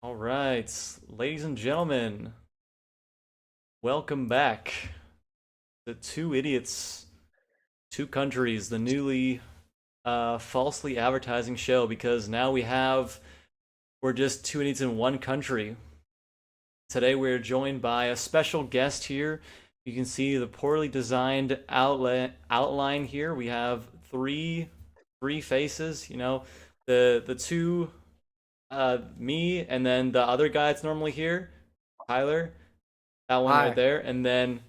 All right, ladies and gentlemen, welcome back to Two Idiots, Two Countries, the newly falsely advertising show because now we're just two idiots in one country. Today we're joined by a special guest here. You can see the poorly designed outline here. We have three faces, the two me and then the other guy that's normally here, Tyler. That one right Hi. there. And then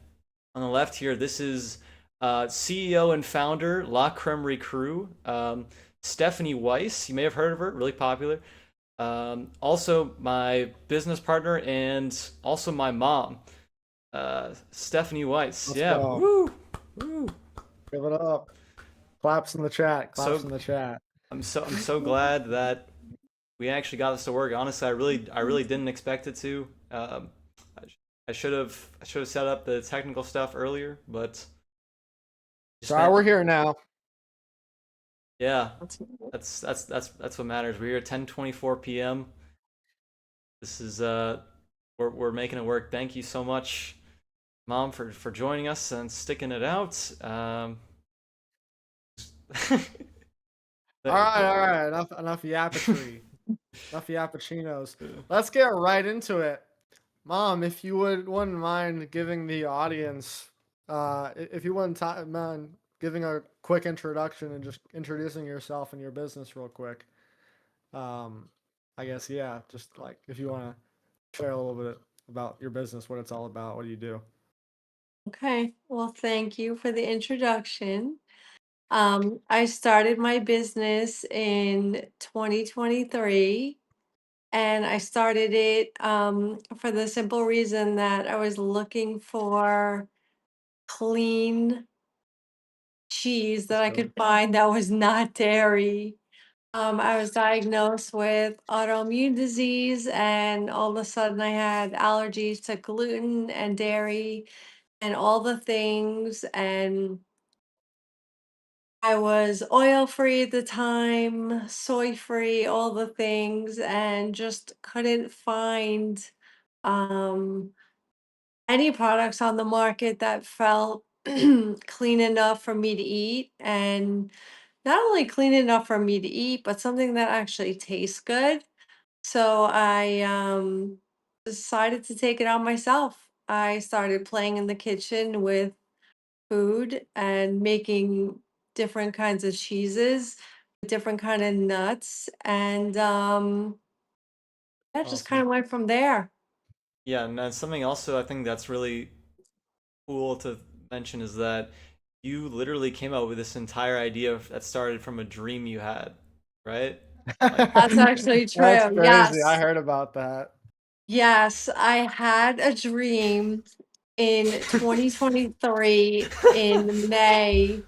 on the left here, this is CEO and founder La Cremerie Crew, Stephanie Weiss. You may have heard of her, really popular. Also, my business partner and also my mom, Stephanie Weiss. Let's Yeah, go. woo, woo. Give it up. Claps in the chat. Claps So in the chat. I'm so glad that we actually got this to work. Honestly, I really didn't expect it to. I should have set up the technical stuff earlier, but just Sorry, spent we're here now. yeah. That's That's what matters. We're here at 10:24 p.m. This is we're making it work. Thank you so much, Mom, for joining us and sticking it out. all th- right, th- all right. Enough yapatry. Enough yappuccinos. Let's get right into it. Mom, if you wouldn't mind giving the audience, if you wouldn't mind giving a quick introduction and just introducing yourself and your business real quick. Um, I guess yeah, just like if you want to share a little bit about your business, what it's all about, what do you do? Okay, well, thank you for the introduction. I started my business in 2023, and I started it for the simple reason that I was looking for clean cheese that Let's I go. could find that was not dairy. I was diagnosed with autoimmune disease, and all of a sudden I had allergies to gluten and dairy and all the things. And I was oil free at the time, soy free, all the things, and just couldn't find um, any products on the market that felt clean enough for me to eat. And not only clean enough for me to eat, but something that actually tastes good. So I decided to take it on myself. I started playing in the kitchen with food and making different kinds of cheeses, different kind of nuts, and I just kind Awesome. of went from there. yeah, and then something also I think that's really cool to mention is that you literally came up with this entire idea that started from a dream you had, right? Like, That's actually That's true. crazy. I Yes. heard about that. Yes, I had a dream in 2023 in May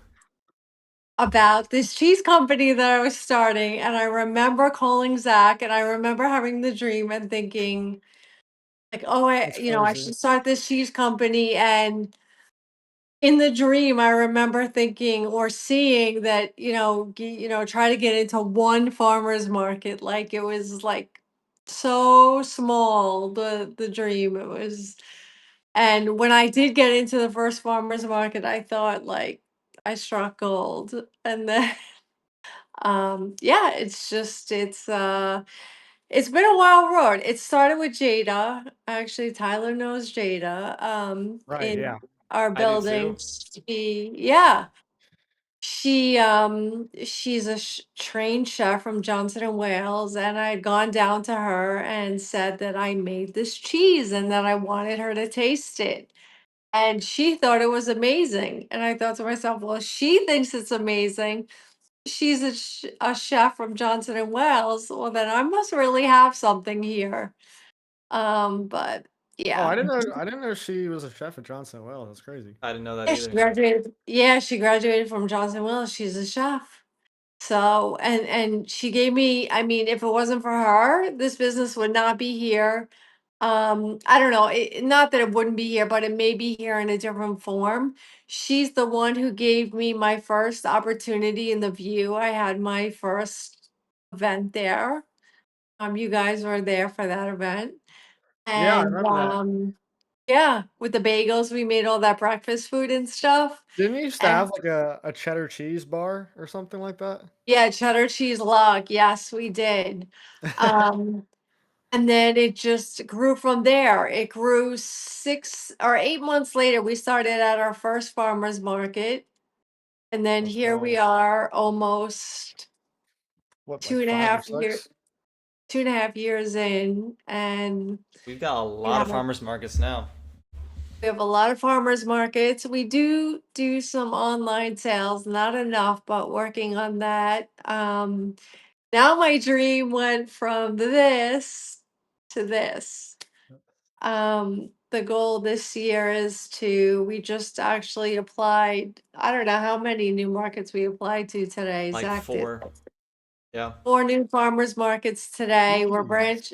about this cheese company that I was starting. And I remember calling Zach, and I remember having the dream and thinking, like, oh, That's I crazy. should start this cheese company. And in the dream, I remember thinking or seeing that, try to get into one farmer's market. Like it was like so small, the dream. It was, and when I did get into the first farmer's market, I thought like I struck gold. And then yeah, it's been a wild road. It started with Jada. Actually, Tyler knows Jada. Right, In yeah. our I do building, too. she's a trained chef from Johnson and Wales, and I had gone down to her and said that I made this cheese and that I wanted her to taste it. And she thought it was amazing. And I thought to myself, well, she thinks it's amazing. She's a chef from Johnson and Wales. Well, then I must really have something here. But Oh, yeah. I didn't know she was a chef at Johnson Wales. That's crazy. I didn't know that Yeah, she either. graduated. Yeah, she graduated from Johnson Wales. She's a chef. So, and she gave me, I mean, if it wasn't for her, this business would not be here. I don't know, not that it wouldn't be here, but it may be here in a different form. She's the one who gave me my first opportunity in the View. I had my first event there. You guys were there for that event. Yeah, I And remember that. yeah, with the bagels, we made all that breakfast food and stuff. Didn't you used to And have like a cheddar cheese bar or something like that? yeah, cheddar cheese log. Yes, we did. Um, and then it just grew from there. It grew 6 or 8 months later. We started at our first farmer's market. And then Let's here we go. are almost What, two like and a 5 or half year 6? 2.5 years in, and We've got a we lot of have farmers markets now. a lot of farmers markets. We do some online sales, not enough, but working on that. Now my dream went from this to this. The goal this year is we just actually applied. I don't know how many new markets we applied to today. Like Zach did 4. Yeah. 4 new farmers markets today. We're Jeez. branch.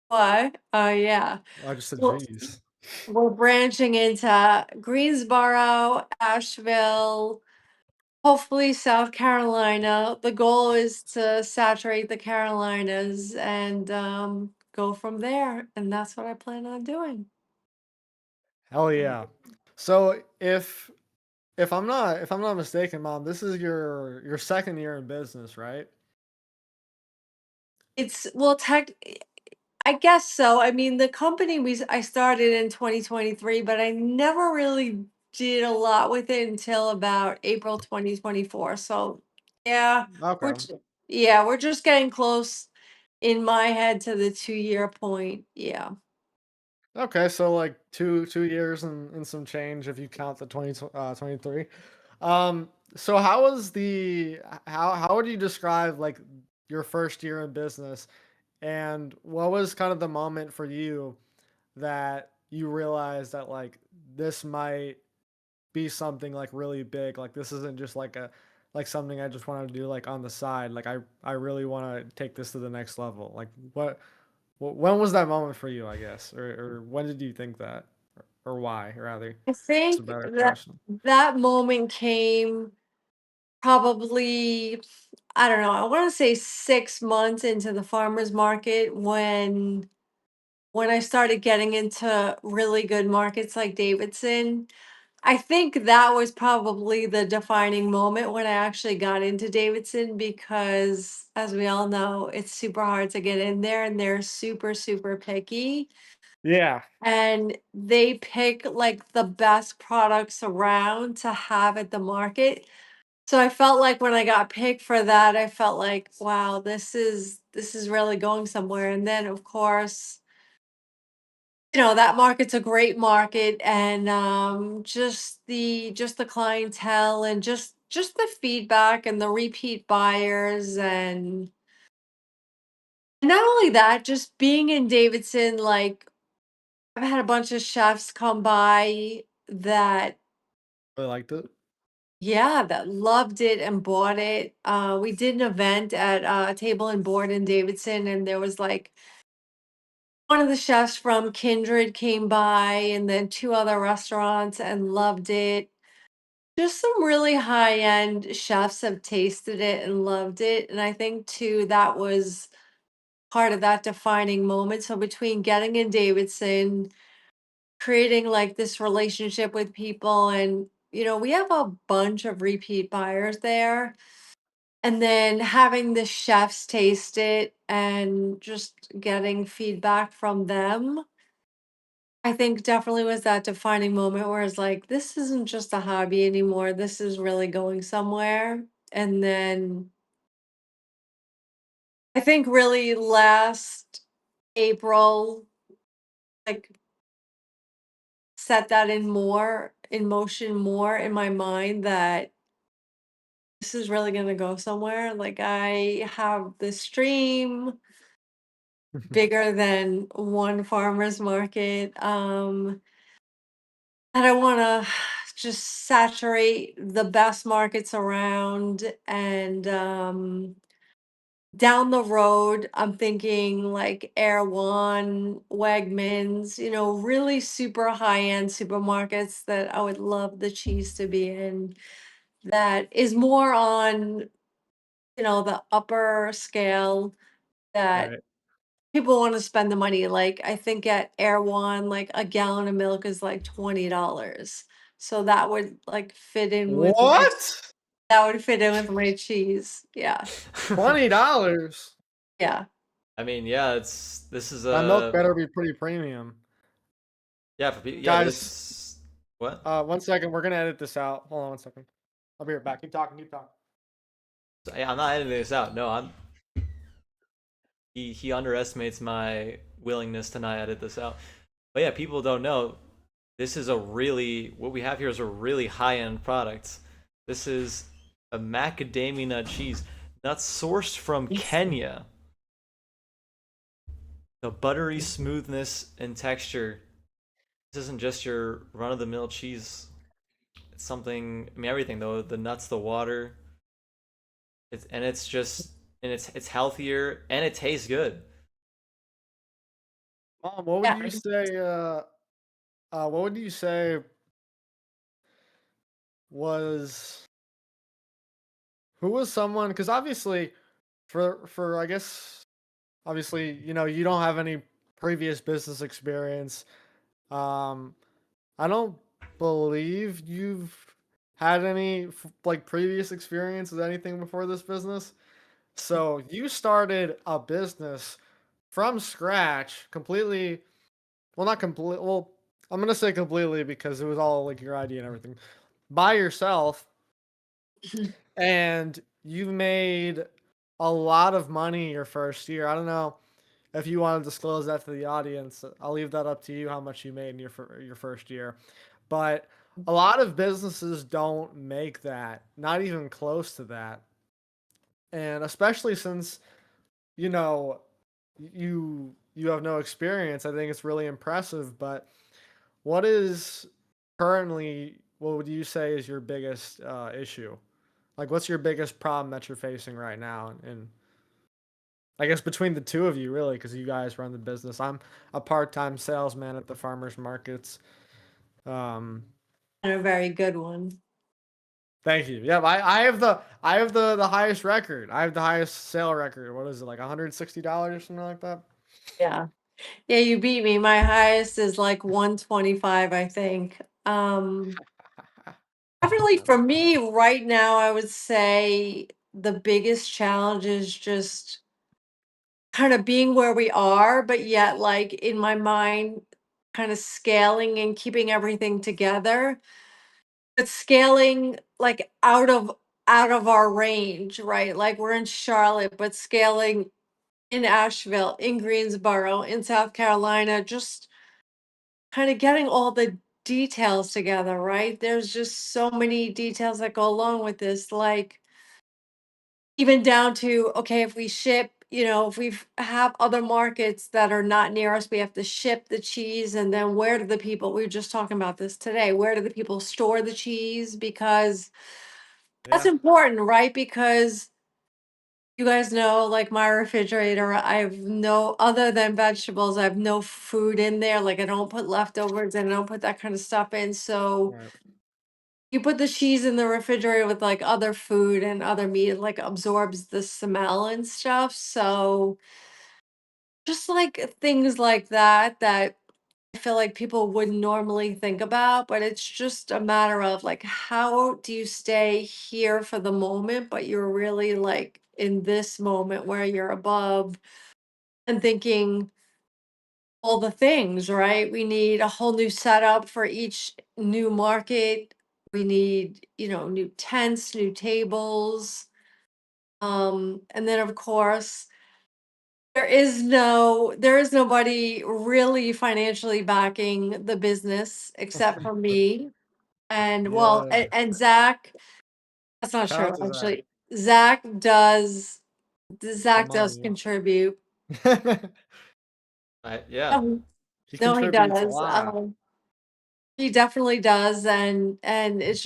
What? Oh yeah. I just said Well, jeez. we're branching into Greensboro, Asheville, hopefully South Carolina. The goal is to saturate the Carolinas and go from there. And that's what I plan on doing. Hell yeah. So if I'm not mistaken, Mom, this is your second year in business, right? It's well, I guess so. I mean, the company I started in 2023, but I never really did a lot with it until about April 2024. So, yeah, we're Okay. ju- yeah, we're just getting close in my head to the 2-year point. Yeah. Okay, so like two years and some change if you count the 23. So how was how would you describe like your first year in business, and what was kind of the moment for you that you realized that like this might be something like really big, like this isn't just like something I just want to do like on the side, like I really want to take this to the next level. Like when was that moment for you, I guess, or when did you think that, or why, rather? I It's a think better that question. that moment came probably, I don't know, I want to say 6 months into the farmer's market when I started getting into really good markets like Davidson. I think that was probably the defining moment when I actually got into Davidson because, as we all know, it's super hard to get in there and they're super, super picky. Yeah. And they pick like the best products around to have at the market. So I felt like when I got picked for that, I felt like, wow, this is really going somewhere. And then of course, that market's a great market, and just the clientele and just the feedback and the repeat buyers, and not only that, just being in Davidson, like I've had a bunch of chefs come by that, Really liked it. yeah, that loved it and bought it. We did an event at Table and Board in Davidson, and there was like one of the chefs from Kindred came by, and then two other restaurants, and loved it. Just some really high end chefs have tasted it and loved it. And I think too that was part of that defining moment. So between getting in Davidson, creating like this relationship with people, and we have a bunch of repeat buyers there. And then having the chefs taste it and just getting feedback from them, I think definitely was that defining moment where it's like, this isn't just a hobby anymore. This is really going somewhere. And then I think really last April, like set that in motion more in my mind that this is really going to go somewhere. Like I have this dream bigger than one farmer's market. And I want to just saturate the best markets around. And down the road, I'm thinking like Air One, Wegmans, really super high end supermarkets that I would love the cheese to be in. That is more on, the upper scale that Right. people want to spend the money. Like I think at Air One, like a gallon of milk is like $20. So that would like fit in with What? my cheese. Yeah. $20. Yeah. I mean, yeah, this is That milk a better be pretty premium. yeah for people. Yeah, but Guys, it's what? 1 second. We're gonna edit this out. Hold on 1 second. I'll be right back. Keep talking. Keep talking. Yeah, I'm not editing this out. No, I'm. He underestimates my willingness to not edit this out. But yeah, people don't know. This is a really what we have here is a really high end product. This is a macadamia nut cheese, nuts sourced from Kenya. The buttery smoothness and texture. This isn't just your run of the mill cheese. It's something. I mean, everything though. The nuts, the water. It's just it's healthier and it tastes good. Mom, what would Yeah. you say? What would you say was who was someone? Because obviously, for I guess obviously you don't have any previous business experience. Um, I don't believe you've had any like previous experience with anything before this business. So you started a business from scratch, completely. Well, not complete. Well, I'm gonna say completely because it was all like your idea and everything, by yourself, and you've made a lot of money your first year. I don't know if you want to disclose that to the audience. I'll leave that up to you how much you made in your first year. But a lot of businesses don't make that, not even close to that. And especially since, you know, you have no experience, I think it's really impressive. But what is currently, what would you say is your biggest issue? Like, what's your biggest problem that you're facing right now? And I guess between the two of you, really, because you guys run the business. I'm a part-time salesman at the farmers markets. Um, And a very good one. Thank you. Yeah, I have the highest record. I have the highest sale record. What is it, like $160 or something like that? Yeah. Yeah, you beat me. My highest is like 125, I think. Definitely for me right now, I would say the biggest challenge is just kind of being where we are, but yet like in my mind, kind of scaling and keeping everything together. But scaling like out of our range, right? Like we're in Charlotte, but scaling in Asheville, in Greensboro, in South Carolina, just kind of getting all the details together, right? There's just so many details that go along with this, like even down to okay, if we ship, if we have other markets that are not near us, we have to ship the cheese, and then where do the people? We were just talking about this today. Where do the people store the cheese? Because that's Yeah. important, right? Because you guys know, like my refrigerator, I have no other than vegetables. I have no food in there. Like I don't put leftovers and I don't put that kind of stuff in. So Right. you put the cheese in the refrigerator with like other food and other meat, it like absorbs the smell and stuff. So just like things like that that I feel like people wouldn't normally think about, but it's just a matter of like how do you stay here for the moment, but you're really like in this moment where you're above and thinking all the things, right? We need a whole new setup for each new market. We need, new tents, new tables. And then of course, there is nobody really financially backing the business except for me. And well, Yeah. and Zach, that's not Shout out true, to Zach. actually. Zach does The Zach does money. contribute. Yeah. Um, He no, he contributes a does. lot. He definitely does, and it's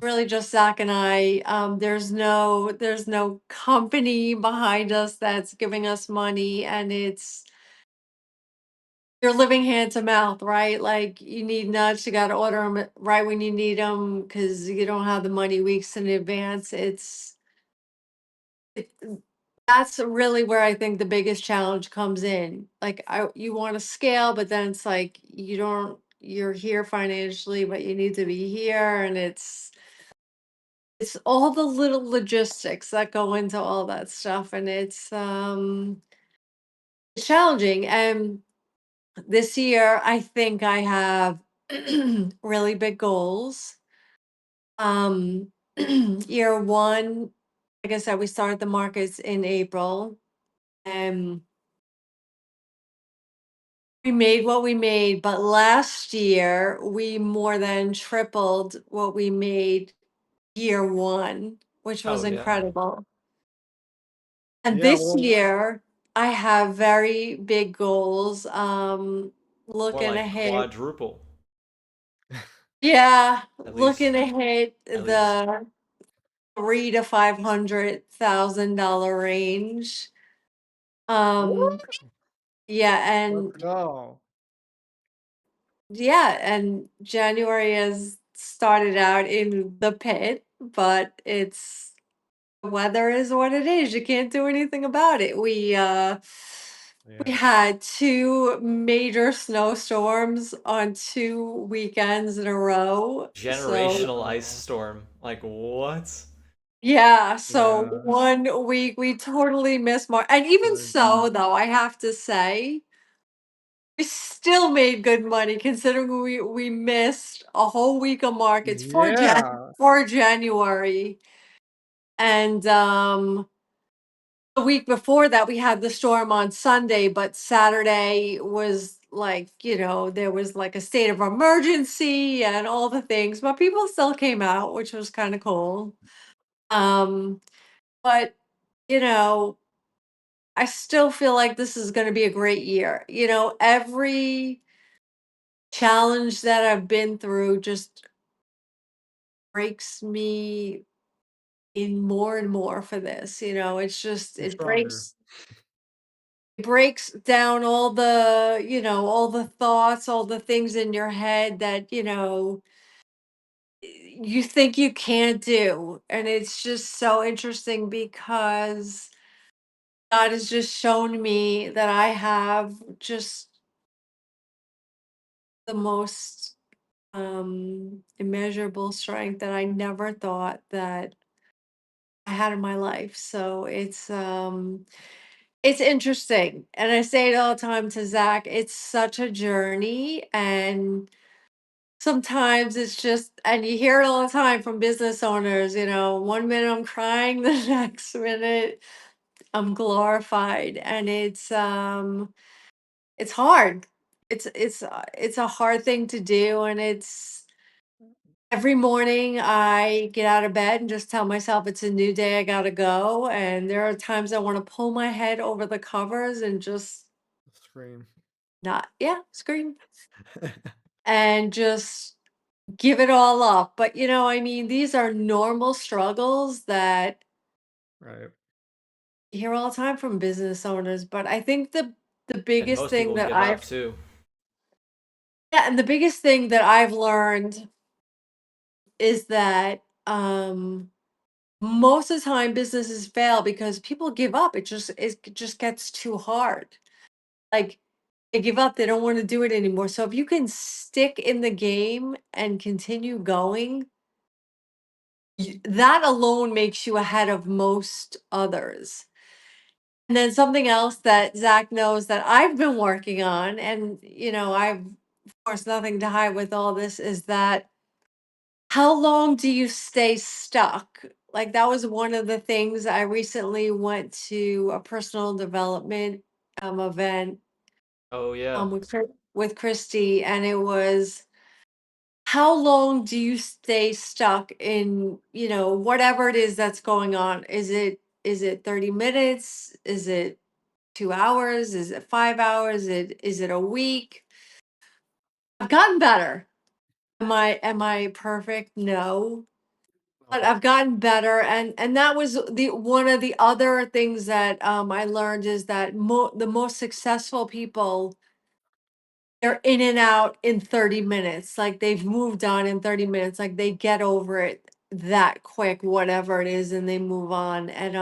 really just Zach and I. There's no company behind us that's giving us money, and it's you're living hand to mouth, right? Like you need nuts, you got to order them right when you need them because you don't have the money weeks in advance. That's really where I think the biggest challenge comes in. Like you want to scale, but then it's like you're here financially, but you need to be here, and it's all the little logistics that go into all that stuff, and it's challenging. And this year I think I have really big goals. Um year one, like I said, we started the markets in April, and we made what we made, but last year we more than tripled what we made year one, which was Oh yeah. incredible. And Yeah, this well, year I have very big goals. More Looking like ahead. quadruple, Yeah, at least. looking ahead At least. the 300,000 to $500,000 range. Um, what? yeah, Let's and go. yeah, and January has started out in the pit, but it's the weather is what it is. You can't do anything about it. We Yeah. had two major snowstorms on 2 weekends in a row. So Generational ice Oh, storm. Like what? yeah, so yeah. 1 week we totally missed March. And even Crazy. so, though, I have to say, we still made good money considering we missed a whole week of markets for Yeah. January. And the week before that we had the storm on Sunday, but Saturday was like, there was like a state of emergency and all the things, but people still came out, which was kind of cool. Um, but you know, I still feel like this is going to be a great year. Every challenge that I've been through just breaks me in more and more for this. It's just You're stronger. it breaks down all the thoughts, all the things in your head that, you think you can't do. And it's just so interesting because God has just shown me that I have just the most immeasurable strength that I never thought that I had in my life. So it's interesting. And I say it all the time to Zach, it's such a journey. And sometimes it's just, and you hear it all the time from business owners, 1 minute I'm crying, the next minute I'm glorified. And it's hard. It's a hard thing to do. And it's every morning I get out of bed and just tell myself it's a new day, I gotta go. And there are times I want to pull my head over the covers and just Scream. not, yeah, scream and just give it all up. But I mean, these are normal struggles that Right. you hear all the time from business owners. But I think the And biggest most thing people that give up I've too. yeah, and the biggest thing that I've learned is that most of the time businesses fail because people give up. It just gets too hard. Like they give up, they don't want to do it anymore. So if you can stick in the game and continue going, that alone makes you ahead of most others. And then something else that Zach knows that I've been working on, and I've of course nothing to hide with all this, is that how long do you stay stuck? Like that was one of the things I recently went to a personal development event Oh yeah. with Christy, and it was how long do you stay stuck in, whatever it is that's going on? Is it 30 minutes? Is it 2 hours? Is it 5 hours? Is it a week? I've gotten better. Am I perfect? No. But No. I've gotten better, and that was the one of the other things that I learned is that the most successful people, they're in and out in 30 minutes. Like they've moved on in 30 minutes. Like they get over it that quick, whatever it is, and they move on. And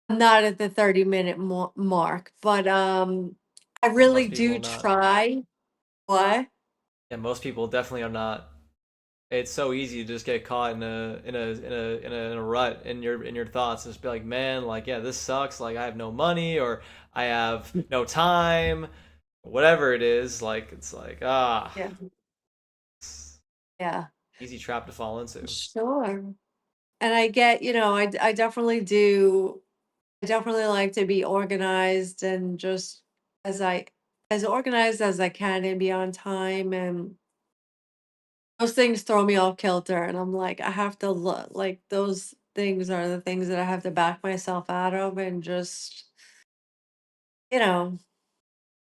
I'm not at the 30-minute mark, but I Yeah, really most people do are not. try. What? Yeah, most people definitely are not. It's so easy to just get caught in a rut in your thoughts and just be like, man, like yeah, this sucks. Like I have no money or I have no time, whatever it is. Like it's like Yeah. it's Yeah. easy trap to fall into. Sure. And I get, I definitely do. I definitely like to be organized and just as I as organized as I can and be on time, and those things throw me off kilter, and I'm like I have to look like those things are the things that I have to back myself out of and just, you know,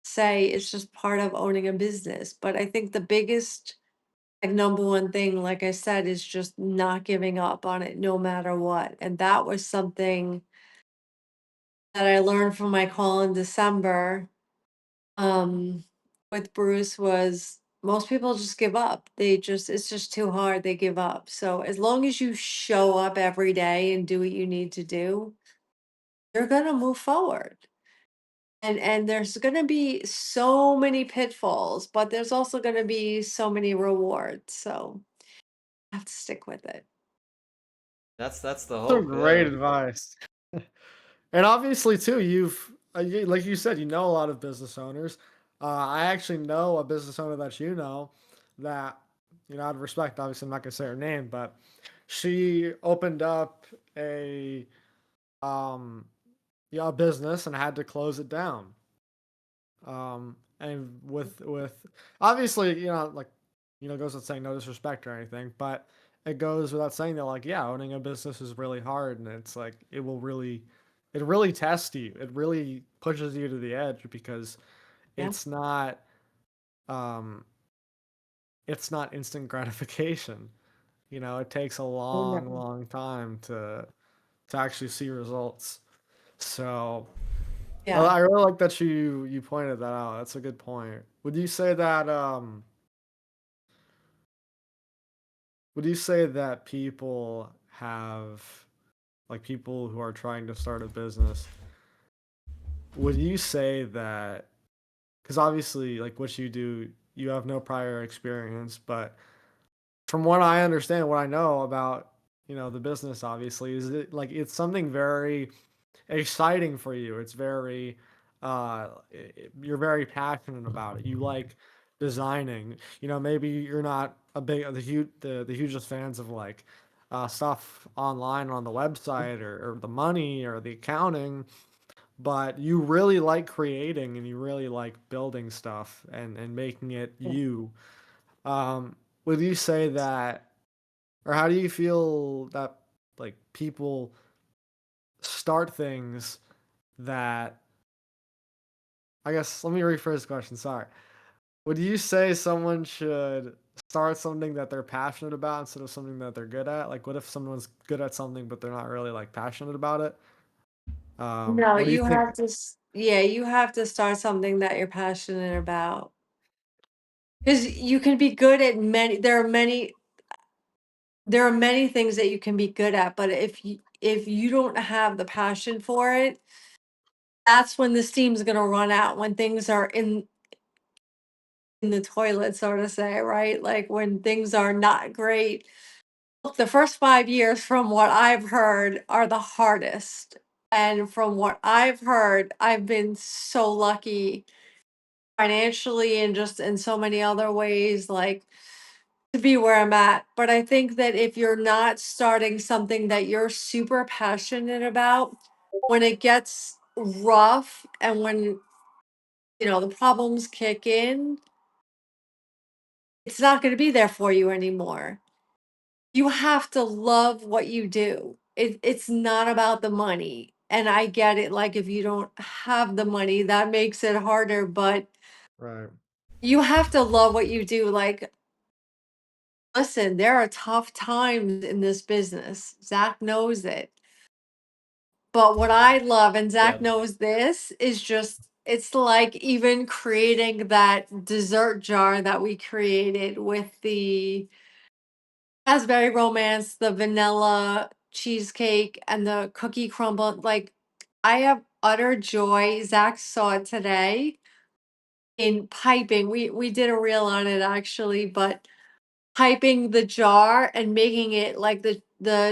say it's just part of owning a business. But I think the biggest, like, number one thing, like I said, is just not giving up on it no matter what. And that was something that I learned from my call in December, um, with Bruce, was most people just give up. It's just too hard. They give up. So as long as you show up every day and do what you need to do, you're gonna move forward. And there's gonna be so many pitfalls, but there's also gonna be so many rewards. So I have to stick with it. That's the Some hope. great Yeah. advice. And obviously, too, like you said, you know a lot of business owners. I actually know a business owner that you know that, out of respect, obviously, I'm not going to say her name, but she opened up um, a business and had to close it down. And with obviously, like, goes without saying, no disrespect or anything, but it goes without saying that, like, yeah, owning a business is really hard, and it's like it really tests you. It really pushes you to the edge because Yeah. it's not um it's not instant gratification. It takes a Oh, long, no. long time to actually see results. So Yeah. I really like that you pointed that out. That's a good point. Would you say that people have, like, people who are trying to start a business, would you say that, because obviously, like, what you do, you have no prior experience, but from what I understand, what I know about, the business, obviously, is it like it's something very exciting for you. It's very, you're very passionate about it. You like designing. Maybe you're not a big the hugest fans of, like, stuff online on the website, or the money or the accounting, but you really like creating and you really like building stuff and making it Yeah. you. Would you say that, or how do you feel that, like, people start things that, I guess, let me rephrase the question. Sorry. Would you say someone should start something that they're passionate about instead of something that they're good at? Like, what if someone's good at something but they're not really, like, passionate about it? No, What do you you think? have to, yeah, you have to start something that you're passionate about. Because you can be good at there are many things that you can be good at, but if you don't have the passion for it, that's when the steam's gonna run out, when things are in the toilet, so to say, right? Like when things are not great. Look, the first 5 years, from what I've heard, are the hardest. And from what I've heard, I've been so lucky financially and just in so many other ways, like, to be where I'm at. But I think that if you're not starting something that you're super passionate about, when it gets rough and when, the problems kick in, it's not going to be there for you anymore. You have to love what you do. It's not about the money. And I get it. Like, if you don't have the money, that makes it harder, but Right. you have to love what you do. Like, listen, there are tough times in this business. Zach knows it. But what I love, and Zach Yeah. knows this, is just it's like even creating that dessert jar that we created with the raspberry romance, the vanilla cheesecake, and the cookie crumble. Like, I have utter joy. Zach saw it today in piping. We did a reel on it actually, but piping the jar and making it like the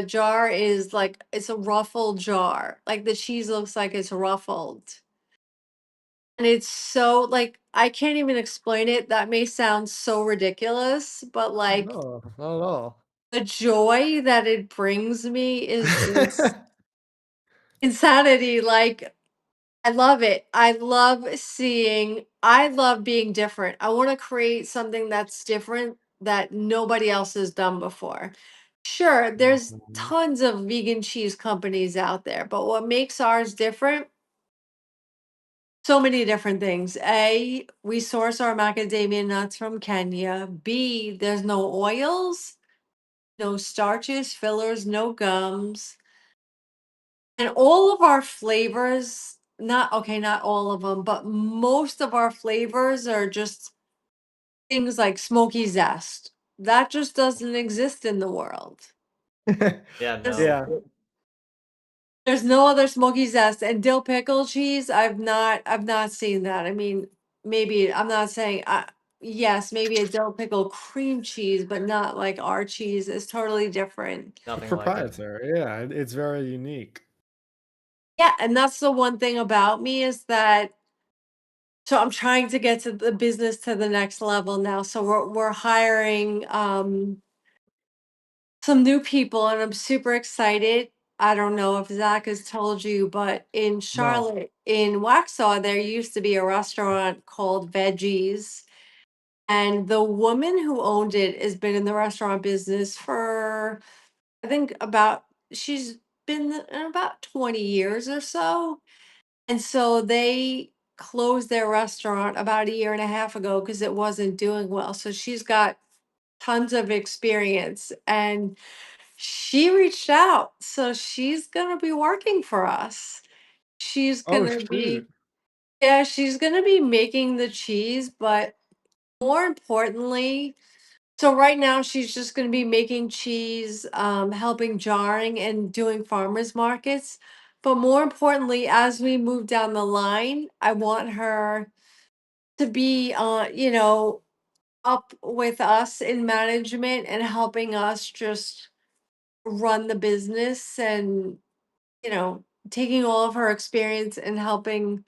jar is like it's a ruffled jar. Like the cheese looks like it's ruffled. And it's so like I can't even explain it. That may sound so ridiculous, but like No, not at all. the joy that it brings me is just insanity. Like I love it. I love being different. I want to create something that's different that nobody else has done before. Sure, there's Mhm. tons of vegan cheese companies out there, but what makes ours different? So many different things. A, we source our macadamia nuts from Kenya. B, there's no oils, no starches, fillers, no gums. And all of our flavors, not okay, not all of them, but most of our flavors are just things like smoky zest. That just doesn't exist in the world. Yeah, There's no. Yeah. there's no other smoky zest and dill pickle cheese. I've not seen that. I mean, maybe I'm not saying yes, maybe a dill pickle cream cheese, but not like our cheese. It's totally different. It's Nothing like it. proprietary. Yeah, it's very unique. Yeah, and that's the one thing about me is that so I'm trying to get to the business to the next level now. So we're hiring some new people and I'm super excited. I don't know if Zach has told you, but in No. Charlotte, in Waxhaw, there used to be a restaurant called Veggies. And the woman who owned it has been in the restaurant business for, I think, she's been in about 20 years or so. And so they closed their restaurant about a year and a half ago because it wasn't doing well. So she's got tons of experience and she reached out. So she's going to be working for us. She's going Oh to be, shoot. yeah, she's going to be making the cheese, but more importantly, so right now she's just going to be making cheese, helping jarring and doing farmers markets. But more importantly, as we move down the line, I want her to be, up with us in management and helping us just run the business and, you know, taking all of her experience and helping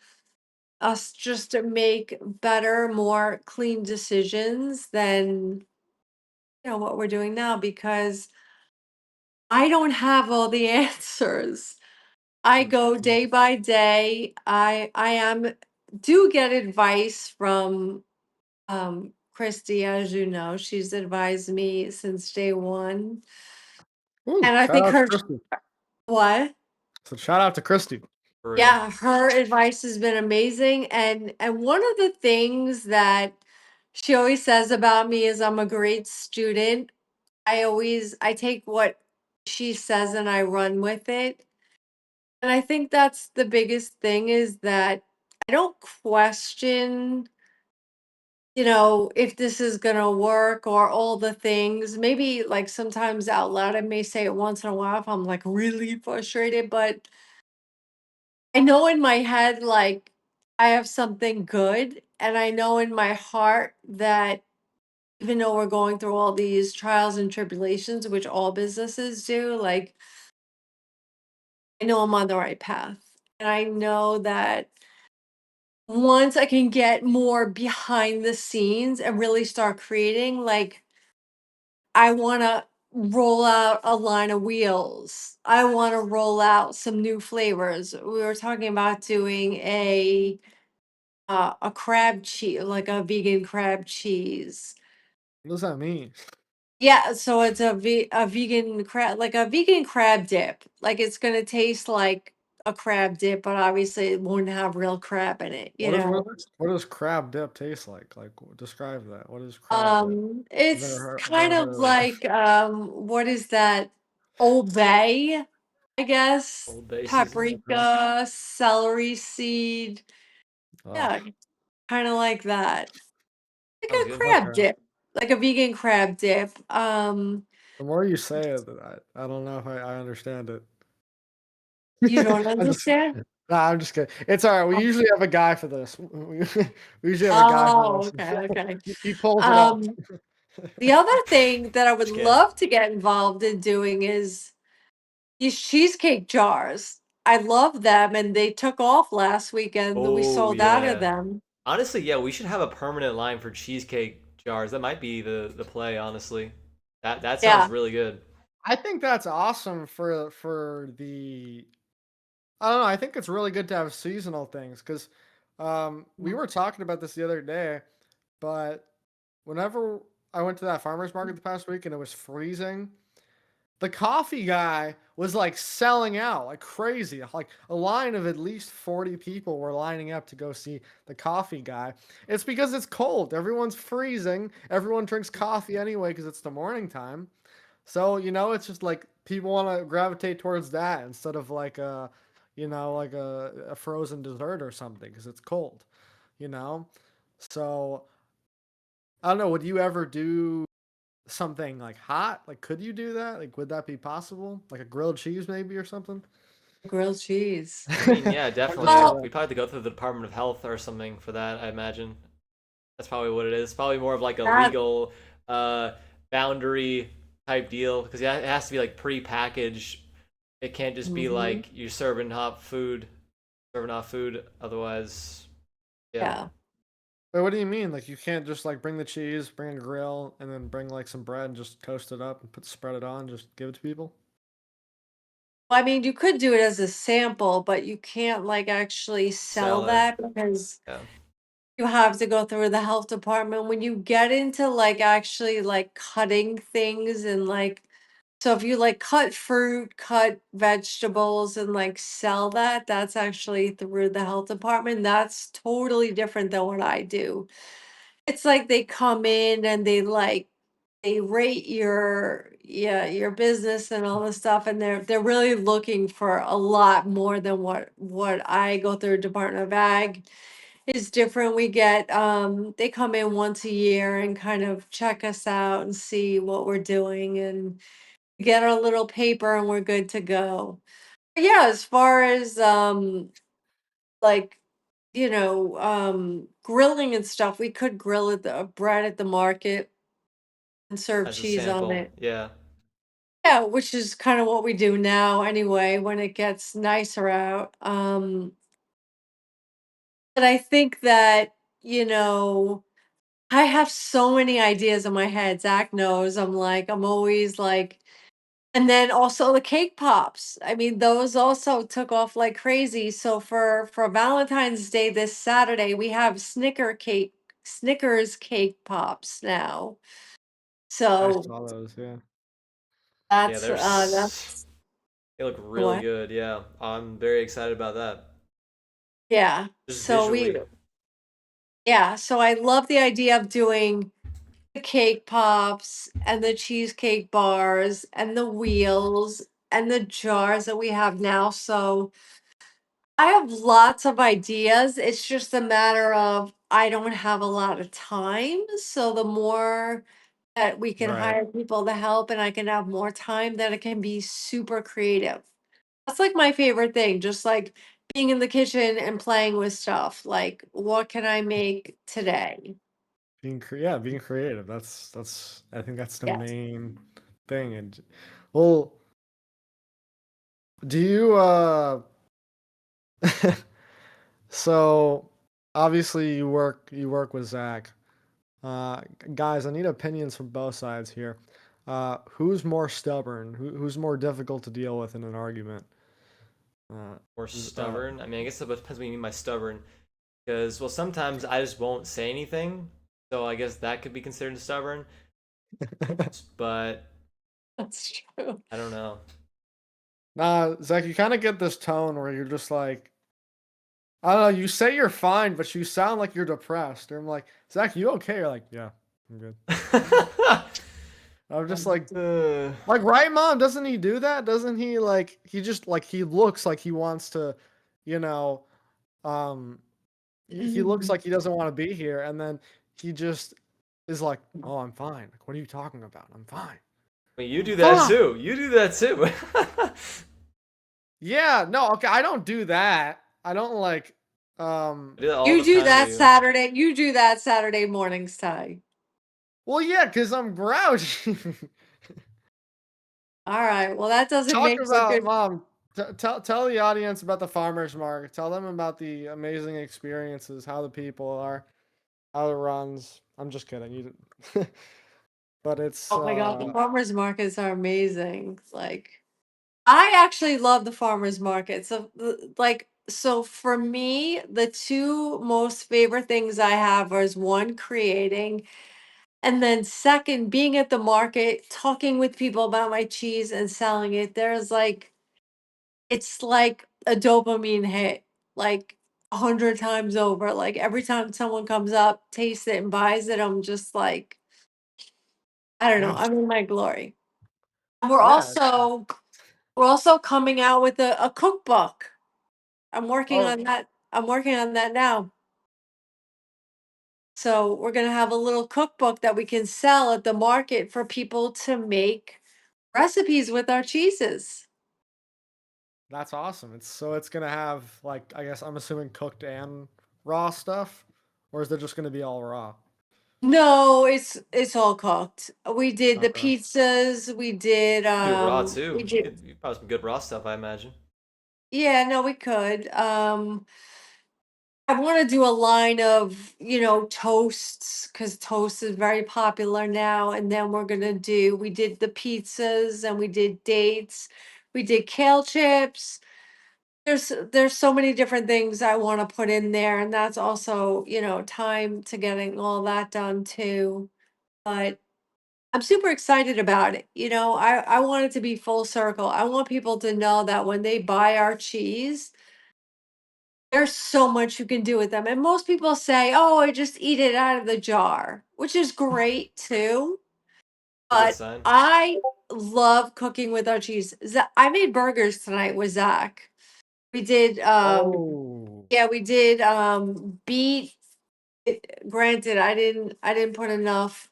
us just to make better, more clean decisions than, what we're doing now because I don't have all the answers. I go Mhm. day by day. I am do get advice from Christy, as you know. She's advised me since day one. Ooh, And I shout think out to her Christy. what? So shout out to Christy. For real. Yeah, her advice has been amazing. And one of the things that she always says about me is I'm a great student. I take what she says and I run with it. And I think that's the biggest thing is that I don't question, if this is going to work or all the things. Maybe like sometimes out loud, I may say it once in a while if I'm like really frustrated, but I know in my head, like I have something good. And I know in my heart that even though we're going through all these trials and tribulations, which all businesses do, like I know I'm on the right path. And I know that once I can get more behind the scenes and really start creating, like, I want to roll out a line of wheels. I want to roll out some new flavors. We were talking about doing a crab cheese, like a vegan crab cheese. What does that mean? Yeah, so it's a vegan crab, like a vegan crab dip. Like it's gonna taste like a crab dip, but obviously it won't have real crab in it, you What is know. what does crab dip taste like? Like describe that. What is crab dip? It's I've never kind heard of of that. like what is that? Old Bay, I guess. Old Bay seasoning. Okay. Paprika, celery seed. Oh, Yeah, kind of like that. Like Sounds a good. crab okay. dip, like a vegan crab dip. The more you say it, I don't know if I understand it. You don't I just understand? Nah, I'm just kidding. It's all right. We Oh, usually have a guy for this. We usually have a guy for oh, this. okay, okay. He pulls it off. Um, the other thing that I would Just kidding. love to get involved in doing is these cheesecake jars. I love them, and they took off last weekend. We Oh sold out of yeah. them. Honestly, yeah, we should have a permanent line for cheesecake jars. That might be the play, honestly. That sounds Yeah, really good. I think that's awesome for the. I don't know. I think it's really good to have seasonal things because we mm, were talking about this the other day, but whenever I went to that farmer's market the past week and it was freezing, the coffee guy was like selling out like crazy. Like a line of at least 40 people were lining up to go see the coffee guy. It's because it's cold. Everyone's freezing. Everyone drinks coffee anyway because it's the morning time. So, it's just like people want to gravitate towards that instead of like like a frozen dessert or something because it's cold, you know? So, I don't know. Would you ever do something like hot? Like, could you do that? Like, would that be possible? Like a grilled cheese, maybe, or something? grilled cheese. I mean, yeah, I'm just definitely. Well, We saying. probably have to go through the Department of Health or something for that, I imagine. That's probably what it is. Probably more of like a that legal uh boundary type deal because yeah, it has to be like pre-packaged. It can't just be mhm, like you're serving hot food. Otherwise, yeah. yeah. Wait, what do you mean? Like, you can't just like bring the cheese, bring a grill, and then bring like some bread and just toast it up and spread it on, just give it to people? I mean, you could do it as a sample, but you can't like actually sell Sell it. that because Yeah. you have to go through the health department. When you get into like actually like cutting things and like, so if you like cut fruit, cut vegetables and like sell that, that's actually through the health department. That's totally different than what I do. It's like they come in and they rate your, yeah, your business and all this stuff, and they're really looking for a lot more than what I go through. Department of Ag is different. We get they come in once a year and kind of check us out and see what we're doing, and we get our little paper and we're good to go. But yeah, as far as like grilling and stuff, we could grill it the bread at the market and serve As a cheese on sample. it. Yeah. Yeah, which is kind of what we do now anyway when it gets nicer out. But I think that, you know, I have so many ideas in my head. Zach knows I'm always like, and then also the cake pops. I mean, those also took off like crazy. So for Valentine's Day this Saturday, we have Snickers cake pops now. I So saw those, yeah. Yeah, that's they look really what. good. Yeah. I'm very excited about that. Yeah. Just So we visually. yeah, so I love the idea of doing the cake pops and the cheesecake bars and the wheels and the jars that we have now. So I have lots of ideas. It's just a matter of I don't have a lot of time. So the more that we can Right. hire people to help and I can have more time, then it can be super creative. That's like my favorite thing, just like being in the kitchen and playing with stuff. Like, what can I make today? Yeah, being creative. That's I think that's the Yes. main thing. And well, do you so obviously you work with Zach. Guys, I need opinions from both sides here. Who's more stubborn? Who's more difficult to deal with in an argument? Uh, Or Z- stubborn. I mean, I guess it depends what you mean by stubborn. Because, well, sometimes I just won't say anything. So I guess that could be considered stubborn. But That's true. I don't know. nah, Zach, you kind of get this tone where you're just like, I don't know, you say you're fine, but you sound like you're depressed. Or I'm like, Zach, you okay? You're like, yeah, I'm good. I'm just Uh, like, right, mom? Doesn't he do that? Doesn't he like, he just like, he looks like he wants to, you know, um, he looks like he doesn't want to be here. And then he just is like, oh, I'm fine. Like, what are you talking about? I'm fine. But you do that Fuck. too. You do that too. Yeah, no, okay, I don't do that. I don't like I do that all You the do time to that you. Saturday. You do that Saturday mornings, Ty. well, yeah, because I'm grouchy. All right. Well, that doesn't Talk make for about good. mom. Tell the audience about the farmers market. Tell them about the amazing experiences, how the people are, how it runs. I'm just kidding. You, but it's Oh my God, the farmers markets are amazing. Like, I actually love the farmers market. So, so for me, the two most favorite things I have is one, creating, and then second, being at the market, talking with people about my cheese and selling it. It's like a dopamine hit, like 100 times over. Like every time someone comes up, tastes it, and buys it, I'm just like, I don't know, no, I'm in my glory. And We're yeah. also we're also coming out with a cookbook. I'm working Oh, on that. I'm working on that now. So we're gonna have a little cookbook that we can sell at the market for people to make recipes with our cheeses. that's awesome. It's gonna have like I guess I'm assuming cooked and raw stuff, or is it just gonna be all raw? No, it's all cooked. We did the Okay. pizzas. Do raw We too. did. You probably some good raw stuff, I imagine. Yeah, no, we could. I want to do a line of, toasts because toast is very popular now. And then we did the pizzas and we did dates. We did kale chips. There's so many different things I want to put in there. And that's also, time to getting all that done too. But I'm super excited about it. I want it to be full circle. I want people to know that when they buy our cheese, there's so much you can do with them. And most people say, "Oh, I just eat it out of the jar," which is great too. A good But sign. I love cooking with our cheese. I made burgers tonight with Zach. We did, Oh, yeah, we did beet. Granted, I didn't put enough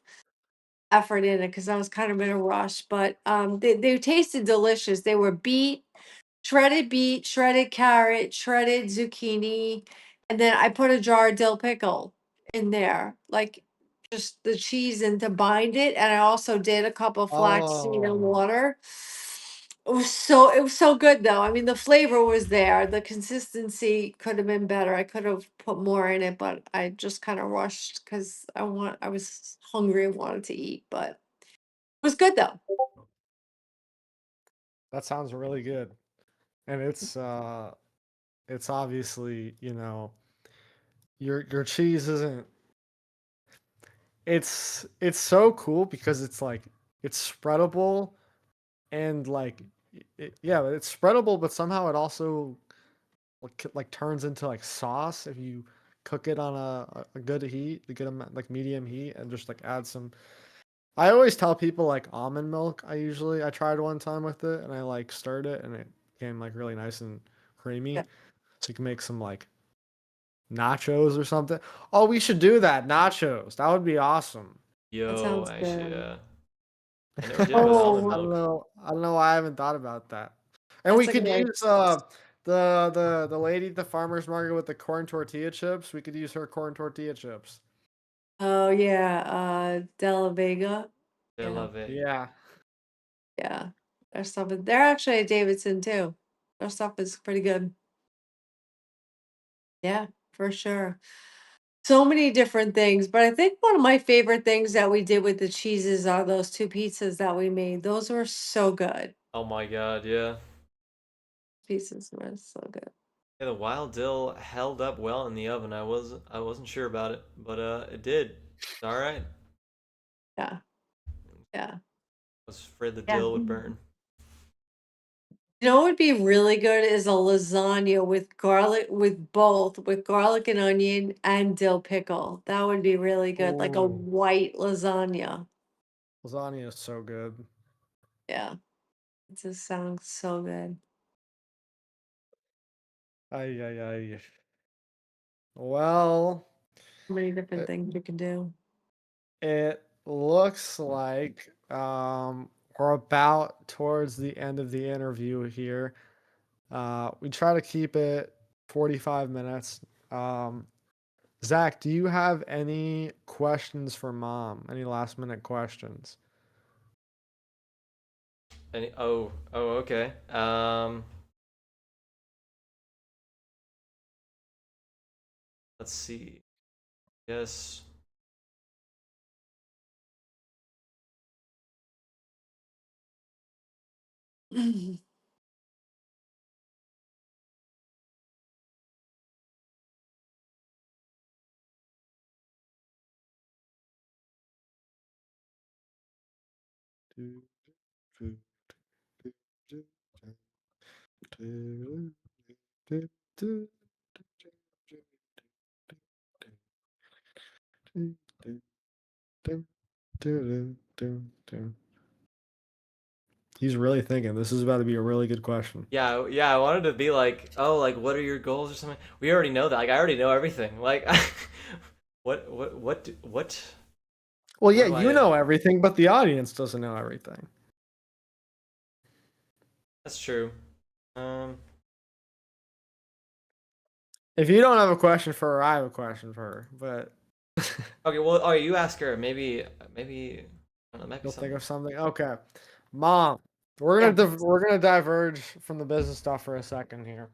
effort in it because I was kind of in a rush, but they tasted delicious. They were shredded beet, shredded carrot, shredded zucchini, and then I put a jar of dill pickle in there, like just the cheese and to bind it. And I also did a cup of flaxseed and oh, water. It was so good though. I mean, the flavor was there. The consistency could have been better. I could have put more in it, but I just kind of rushed because I was hungry and wanted to eat, but it was good though. that sounds really good. And it's obviously, your cheese isn't it's so cool because it's like it's spreadable and like yeah, it's spreadable but somehow it also like turns into like sauce if you cook it on a good heat, a good amount, like medium heat and just like add some I always tell people like almond milk. I tried one time with it and I like stirred it and it became like really nice and creamy. Yeah, So you can make some like nachos or something. Oh, we should do that. Nachos. That would be awesome. that Yo, sounds actually, good. I never did it with almond Oh, I don't milk. know. I don't know why I haven't thought about that. And we that's a could good idea. use the lady at the farmer's market with the corn tortilla chips. We could use her corn tortilla chips. Oh yeah, De La Vega. I Yeah, love it. Yeah. yeah. They're actually at Davidson too. Their stuff is pretty good. Yeah, for sure. So many different things, but I think one of my favorite things that we did with the cheeses are those two pizzas that we made. Those were so good. Oh my god, yeah. Pieces were so good. Yeah, the wild dill held up well in the oven. I wasn't sure about it, but it did. It's all right. Yeah, yeah, I was afraid the yeah. dill would burn. What would be really good is a lasagna with garlic and onion and dill pickle. That would be really good, like a Oh, white lasagna. lasagna is so good. Yeah, it just sounds so good. Ay ay ay. Well, So many different it, things you can do. it looks like we're about towards the end of the interview here. We try to keep it 45 minutes. Zach, do you have any questions for mom? Any last minute questions? Okay. Let's see. Yes. He's really thinking. This is about to be a really good question. Yeah, yeah, I wanted to be like, oh, like what are your goals or something? We already know that. Like I already know everything. Like what Well, what yeah, do you I know everything, but the audience doesn't know everything. That's true. Um If you don't have a question for her, I have a question for her. But okay, well, oh, you ask her. Maybe I don't know, it might be you'll think something. of something. Okay, mom, Yeah. we're gonna diverge from the business stuff for a second here,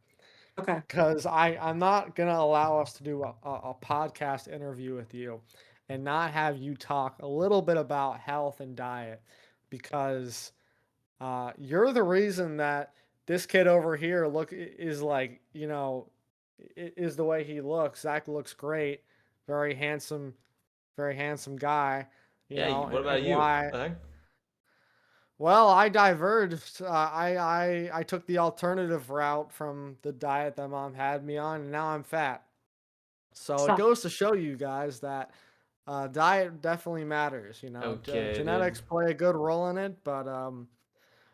Okay. because I'm not gonna allow us to do a podcast interview with you, and not have you talk a little bit about health and diet, because you're the reason that this kid over here is like, is the way he looks. Zach looks great, very handsome guy, Yeah, what and about you? why. The heck? Well, I diverged. I took the alternative route from the diet that mom had me on, and now I'm fat. So it So goes to show you guys that diet definitely matters. Okay, dude. Genetics play a good role in it, but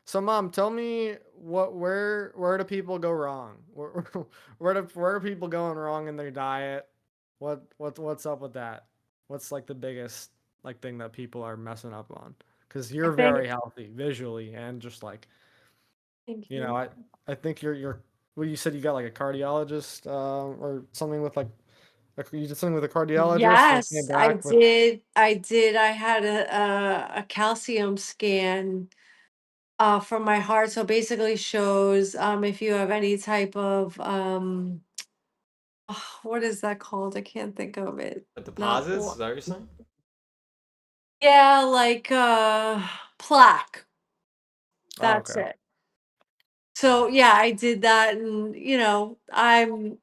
so mom, tell me where do people go wrong? Where are people going wrong in their diet? What's up with that? What's like the biggest like thing that people are messing up on? Because I you're think very healthy visually and just like, thank you know, you. I think you're well, you said you got like a cardiologist or something with like you did something with a cardiologist and came Yes, I back with. did. I did. I had a calcium scan from my heart. So basically shows if you have any type of what is that called? I can't think of it. Like Not deposits? Is that what you're saying? yeah, like plaque. Oh, That's okay. it. So yeah, I did that, and I'm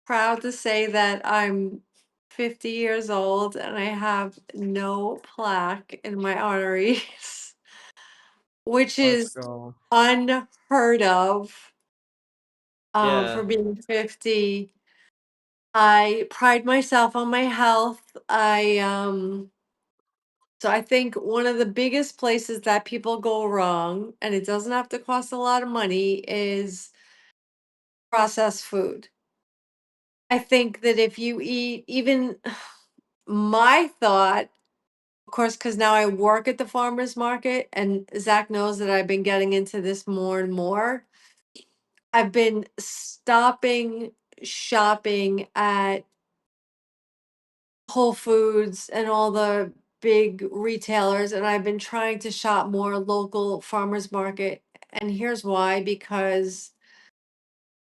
proud to say that I'm 50 years old and I have no plaque in my arteries, which Let's is go. unheard of Yeah. for being 50. I pride myself on my health. So I think one of the biggest places that people go wrong, and it doesn't have to cost a lot of money, is processed food. I think that if you eat even my thought, of course, because now I work at the farmer's market, and Zach knows that I've been getting into this more and more. I've been stopping shopping at Whole Foods and all the big retailers, and I've been trying to shop more local farmers market. And here's why, because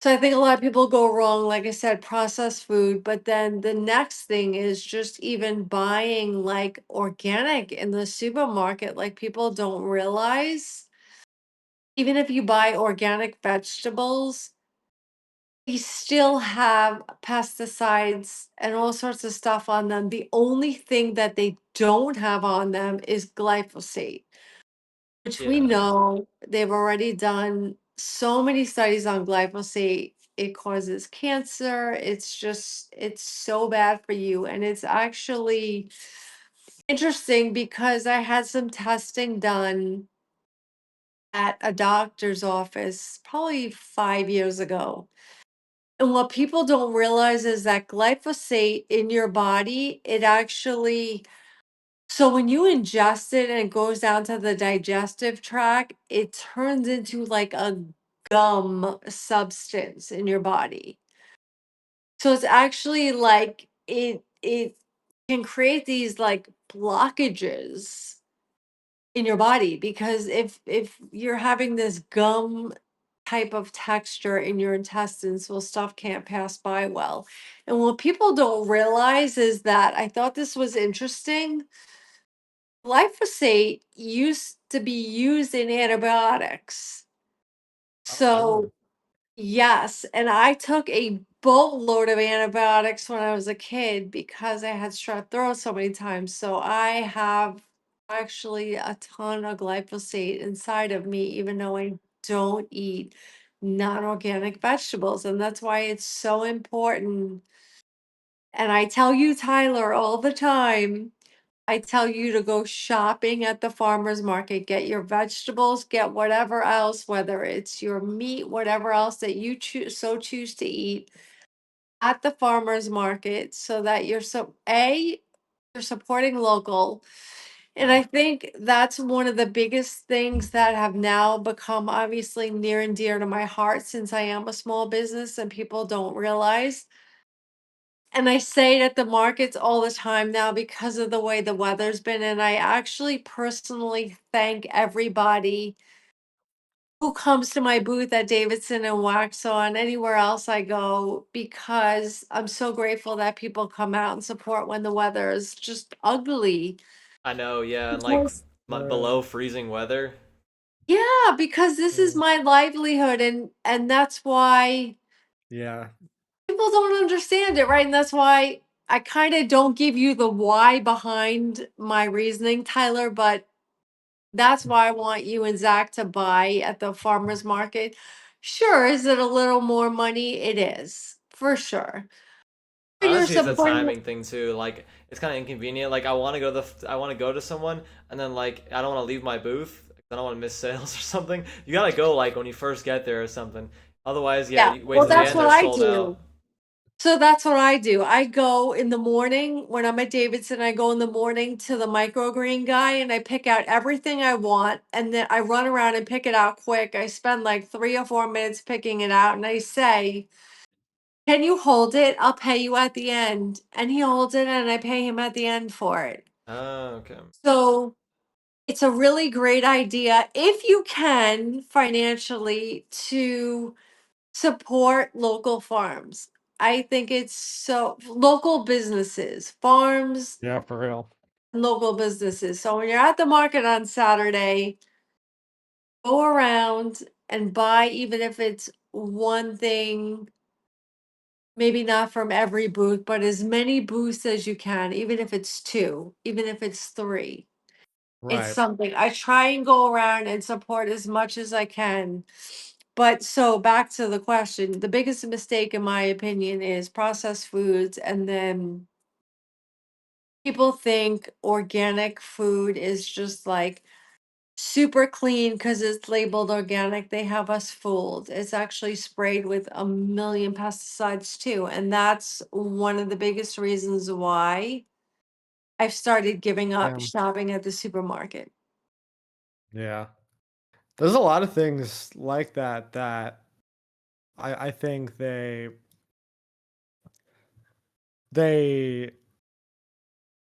so I think a lot of people go wrong, like I said, processed food, but then the next thing is just even buying like organic in the supermarket. Like people don't realize, even if you buy organic vegetables, they still have pesticides and all sorts of stuff on them. The only thing that they don't have on them is glyphosate, which we Yeah. know they've already done so many studies on glyphosate. It causes cancer. It's so bad for you. And it's actually interesting because I had some testing done at a doctor's office probably 5 years ago. And what people don't realize is that glyphosate in your body, it actually, so when you ingest it and it goes down to the digestive tract, it turns into like a gum substance in your body. So it's actually like it can create these like blockages in your body because if you're having this gum type of texture in your intestines, well, stuff can't pass by well. And what people don't realize is that I thought this was interesting. Glyphosate used to be used in antibiotics. Oh, really? So yes, and I took a boatload of antibiotics when I was a kid because I had strep throat so many times. So I have actually a ton of glyphosate inside of me, even though I don't eat non-organic vegetables. And that's why it's so important. And I tell you, Tyler, all the time, I tell you to go shopping at the farmer's market, get your vegetables, get whatever else, whether it's your meat, whatever else that you choose to eat at the farmer's market so that you're supporting local. And Yeah. I think that's one of the biggest things that have now become obviously near and dear to my heart since I am a small business and people don't realize. And I say it at the markets all the time now because of the way the weather's been. And I actually personally thank everybody who comes to my booth at Davidson and Waxaw and anywhere else I go because I'm so grateful that people come out and support when the weather is just ugly. I know, yeah, and like Because below freezing weather. yeah, because this is Mm, my livelihood and that's why yeah. people don't understand it, right? And that's why I kind of don't give you the why behind my reasoning, Tyler, but that's why I want you and Zach to buy at the farmer's market. Sure, is it a little more money? It is, for sure. But you're Honestly, it's a supporting, timing thing too. Like it's kind of inconvenient. Like I want to go to someone, and then like I don't want to leave my booth. 'Cause I don't want to miss sales or something. You gotta go like when you first get there or something. Otherwise, yeah, yeah, you wait well, to the that's end, what they're I sold do. out. So that's what I do. I go in the morning when I'm at Davidson, I go in the morning to the microgreen guy and I pick out everything I want. And then I run around and pick it out quick. I spend like 3 or 4 minutes picking it out. And I say, can you hold it? I'll pay you at the end. And he holds it and I pay him at the end for it. Oh, okay. So it's a really great idea if you can financially to support local farms. I think it's so local businesses, farms, Yeah, for real. local businesses. So when you're at the market on Saturday, go around and buy, even if it's one thing, maybe not from every booth, but as many booths as you can, even if it's two, even if it's three. It's Right. something I try and go around and support as much as I can. But so back to the question, the biggest mistake in my opinion is processed foods and then people think organic food is just like super clean because it's labeled organic. They have us fooled. It's actually sprayed with a million pesticides too. And that's one of the biggest reasons why I've started giving up Damn. shopping at the supermarket. Yeah. There's a lot of things like that that I think they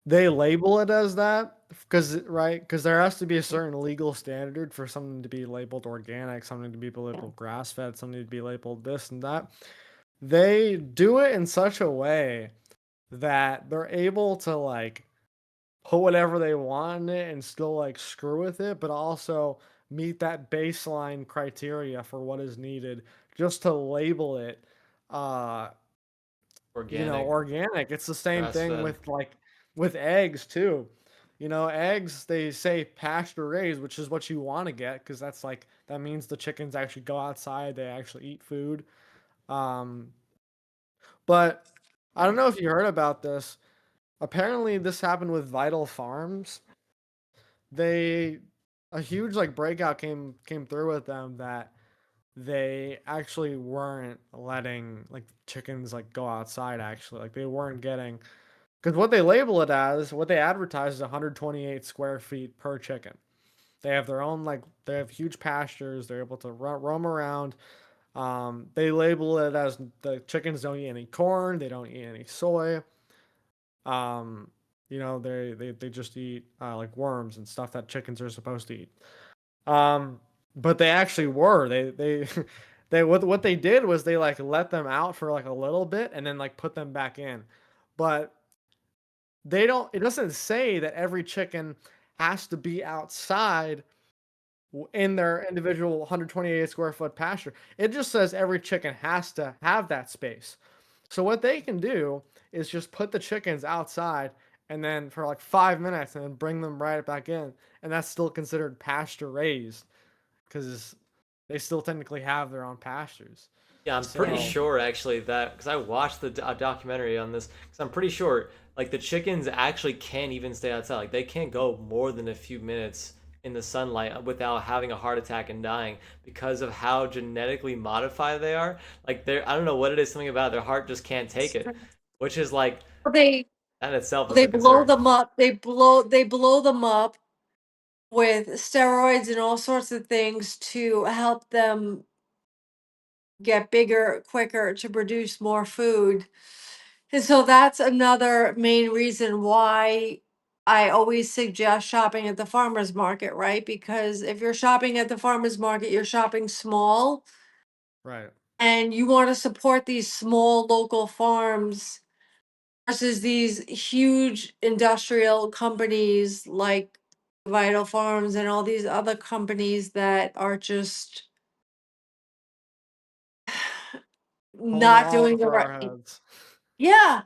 they label it as that because right because there has to be a certain legal standard for something to be labeled organic, something to be Yeah. labeled grass fed, something to be labeled this and that. They do it in such a way that they're able to like put whatever they want in it and still like screw with it, but also meet that baseline criteria for what is needed just to label it uh Organic, organic. It's the same grass thing fed. with like with eggs too. Eggs they say pasture raised, which is what you want to get because that's like that means the chickens actually go outside, they actually eat food. Um but I don't know if you heard about this. Apparently this happened with Vital Farms. They a huge like breakout came through with them that they actually weren't letting like chickens like go outside actually. Like they weren't getting because what they label it as, what they advertise is 128 square feet per chicken. They have their own they have huge pastures. They're able to roam around. They label it as the chickens don't eat any corn. They don't eat any soy. Um, they just eat like worms and stuff that chickens are supposed to eat. Um, but they actually were. They they what they did was they like let them out for like a little bit and then like put them back in. But they don't it doesn't say that every chicken has to be outside in their individual 128 square foot pasture. It just says every chicken has to have that space. So what they can do is just put the chickens outside and then for like 5 minutes and then bring them right back in. And that's still considered pasture raised because they still technically have their own pastures. Yeah, I'm pretty So sure actually that because I watched the documentary on this, because I'm pretty sure like the chickens actually can't even stay outside. Like they can't go more than a few minutes in the sunlight without having a heart attack and dying because of how genetically modified they are. Like they're I don't know what it is, something about their heart just can't take it, which is like They that in itself is they a blow concern. them up. They blow them up with steroids and all sorts of things to help them get bigger quicker to produce more food. And so that's another main reason why I always suggest shopping at the farmer's market, right? Because if you're shopping at the farmer's market, you're shopping small right. and you want to support these small local farms versus these huge industrial companies like Vital Farms and all these other companies that are just Pulling it not all doing the over right. our heads. Yeah.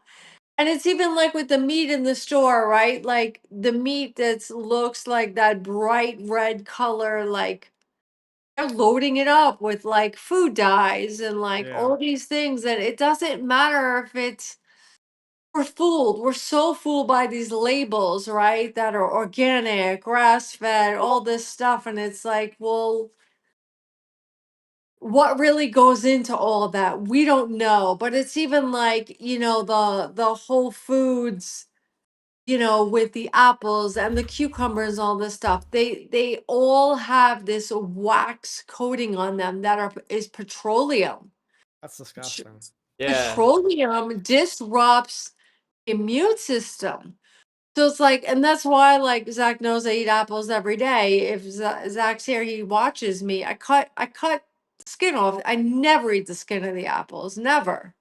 And it's even like with the meat in the store, right? Like the meat that looks like that bright red color, like they're loading it up with like food dyes and like Yeah. all these things. And it doesn't matter if it's, we're fooled. We're so fooled by these labels, right? That are organic, grass fed, all this stuff. And it's like, well, what really goes into all of that? We don't know. But it's even like, the Whole Foods, with the apples and the cucumbers, all this stuff, they all have this wax coating on them that is petroleum. That's Ch- disgusting. Yeah, Petroleum disrupts immune system. So it's like, and that's why like Zach knows I eat apples every day. If Zach's here, he watches me. I cut the skin off. I never eat the skin of the apples. Never.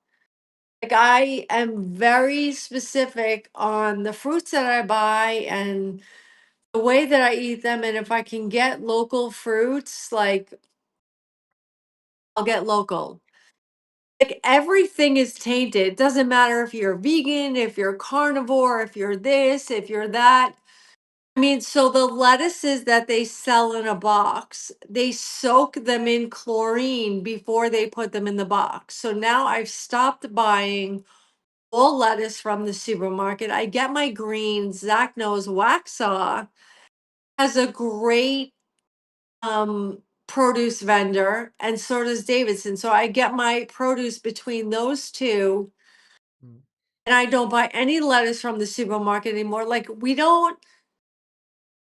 Like I am very specific on the fruits that I buy and the way that I eat them. And if I can get local fruits, like I'll get local. Like everything is tainted. It doesn't matter if you're vegan, if you're carnivore, if you're this, if you're that. I mean, so the lettuces that they sell in a box, they soak them in chlorine before they put them in the box. So now I've stopped buying all lettuce from the supermarket. I get my greens. Zach knows Waxaw has a great produce vendor, and so does Davidson. So I get my produce between those two, Mm. and I don't buy any lettuce from the supermarket anymore. Like we don't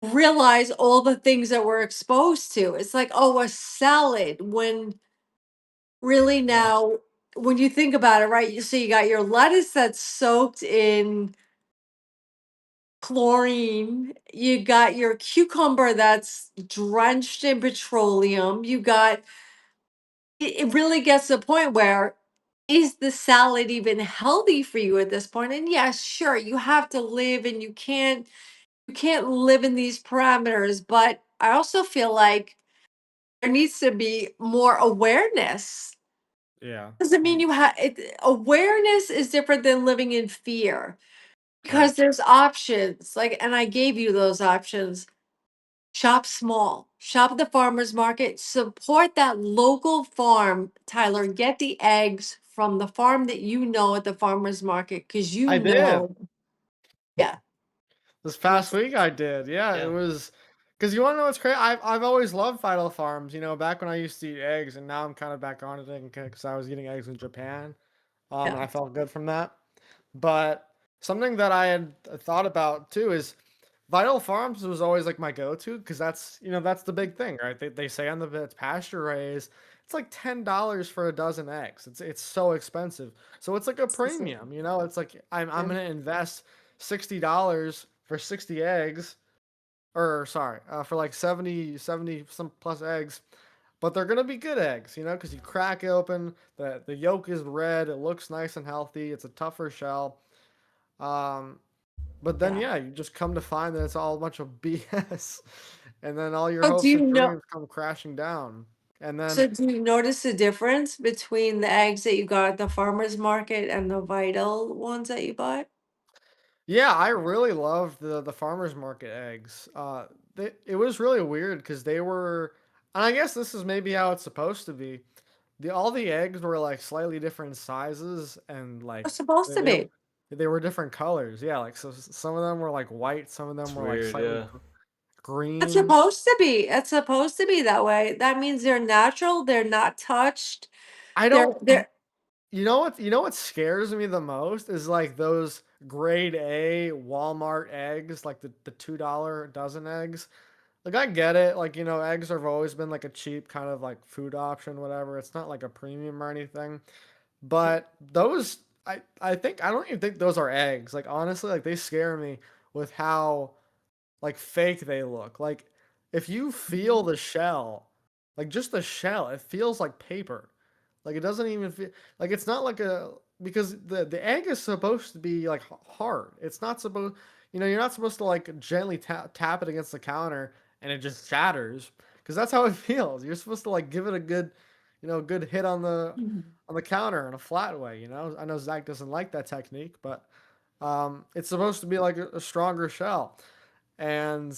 realize all the things that we're exposed to. It's like, oh, a salad when really Yeah. now when you think about it, right? So you got your lettuce that's soaked in chlorine. You got your cucumber that's drenched in petroleum. It really gets to the point where is the salad even healthy for you at this point? And yes, sure, you have to live and you can't live in these parameters, but I also feel like there needs to be more awareness. Yeah. Doesn't mean you have it. Awareness is different than living in fear Right. because there's options. Like, and I gave you those options. Shop small, shop at the farmer's market, support that local farm, Tyler. Get the eggs from the farm that you know at the farmer's market because you I did. know, yeah. This past week I did. Yeah, it yeah. was because you want to know what's crazy? I've always loved Vital Farms. Back when I used to eat eggs, and now I'm kind of back on it because I was eating eggs in Japan. Yeah. And I felt good from that. But something that I had thought about too is Vital Farms was always like my go-to because that's the big thing, right? They say on the it's pasture raised. It's like $10 for a dozen eggs. It's so expensive. So it's like a premium, It's like I'm Yeah. gonna invest $60 for 60 eggs, or sorry, for like 70 some plus eggs, but they're gonna be good eggs, because you crack it open, the yolk is red, it looks nice and healthy, it's a tougher shell. Um, but then, Yeah. yeah, you just come to find that it's all a bunch of BS, and then all your So do hopes you and know? dreams come crashing down. And then, So do you notice the difference between the eggs that you got at the farmer's market and the Vital ones that you bought? yeah, I really loved the farmers market eggs. It was really weird because they were, and I guess this is maybe how it's supposed to be. All the eggs were like slightly different sizes and like It's supposed they to they, be. they were different colors. Yeah, like so some of them were like white, some of them It's were like weird, slightly yeah. It's green. supposed to be. It's supposed to be that way. That means they're natural, they're not touched. I They're don't they're You know what scares me the most is like those grade A Walmart eggs, like the $2 dozen eggs. Like I get it, like eggs have always been like a cheap kind of like food option, whatever. It's not like a premium or anything. But those I don't even think those are eggs. Like honestly, like they scare me with how like fake they look. Like if you feel the shell, like just the shell, it feels like paper. Like it doesn't even feel like it's not like a because the egg is supposed to be like hard. It's not supposed you're not supposed to like gently tap it against the counter and it just shatters because that's how it feels. You're supposed to like give it a good good hit Mhm. on the counter in a flat way. I know Zach doesn't like that technique, but it's supposed to be like a stronger shell. And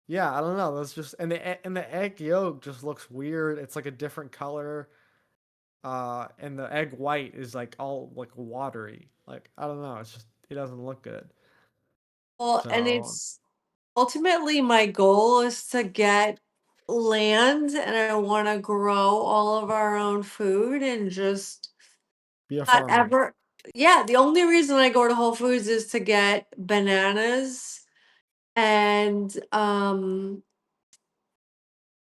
yeah, I don't know. That's just and the egg yolk just looks weird. It's like a different color. And the egg white is like all like watery. Like I don't know. It's just it doesn't look good. well, and So it's ultimately my goal is to get land and I want to grow all of our own food and just be a not farmer. ever. Yeah, the only reason I go to Whole Foods is to get bananas and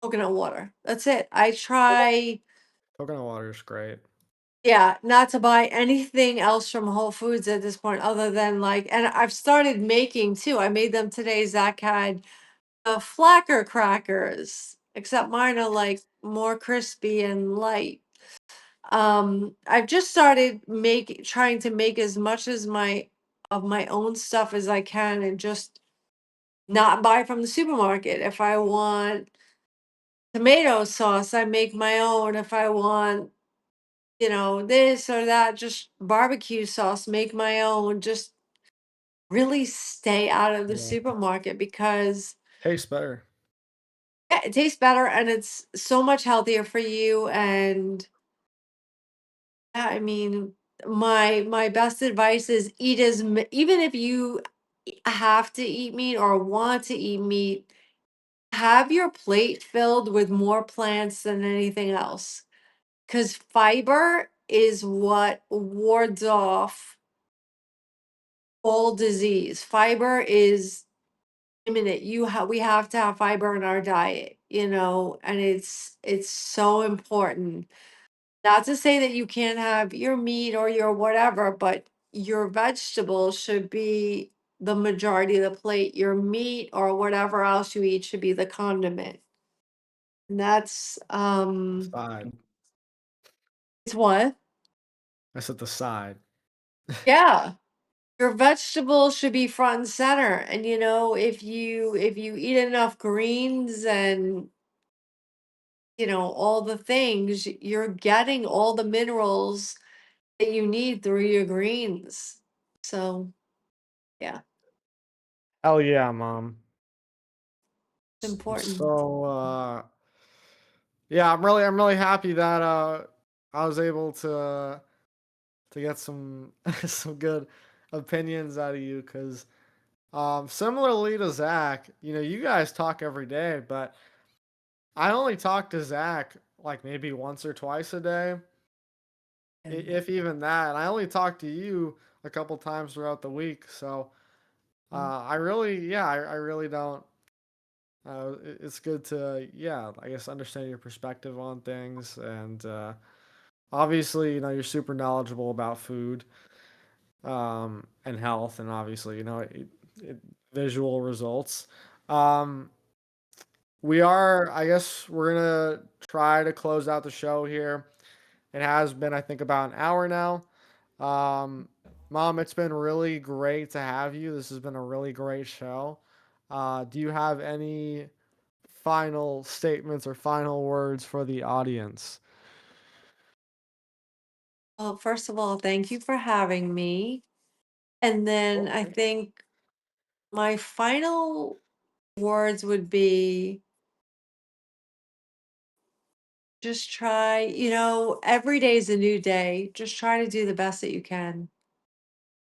coconut water. That's it. I try, Coconut water is great. yeah, not to buy anything else from Whole Foods at this point other than like, and I've started making too. I made them today. Zach had flacker crackers, except mine are like more crispy and light. I've just started trying to make as much as my own stuff as I can and just not buy from the supermarket. If I want tomato sauce, I make my own. If I want, this or that, just barbecue sauce, make my own. Just really stay out of the Yeah. supermarket because Tastes better. yeah, it tastes better and it's so much healthier for you. And yeah, I mean, my best advice is eat even if you have to eat meat or want to eat meat, have your plate filled with more plants than anything else. Because fiber is what wards off all disease. Fiber is imminent. We have to have fiber in our diet, and it's so important. Not to say that you can't have your meat or your whatever, but your vegetables should be the majority of the plate. Your meat or whatever else you eat should be the condiment. And that's Side. it's what? I said the side. Yeah. Your vegetables should be front and center. And if you eat enough greens and all the things, you're getting all the minerals that you need through your greens. So yeah, Hell yeah, mom. it's important. So yeah, I'm really happy that I was able to get some some good opinions out of you because similarly to Zach, you guys talk every day, but I only talk to Zach like maybe once or twice a day, And if even that. And I only talk to you a couple times throughout the week. So I really, yeah, I really don't. It's good to, yeah, I guess understand your perspective on things, and obviously, you're super knowledgeable about food, and health, and obviously, it, visual results. Um, I guess, we're gonna try to close out the show here. It has been, I think, about an hour now. Um, Mom, it's been really great to have you. This has been a really great show. Do you have any final statements or final words for the audience? Well, first of all, thank you for having me. And then I think my final words would be just try, every day is a new day. Just try to do the best that you can.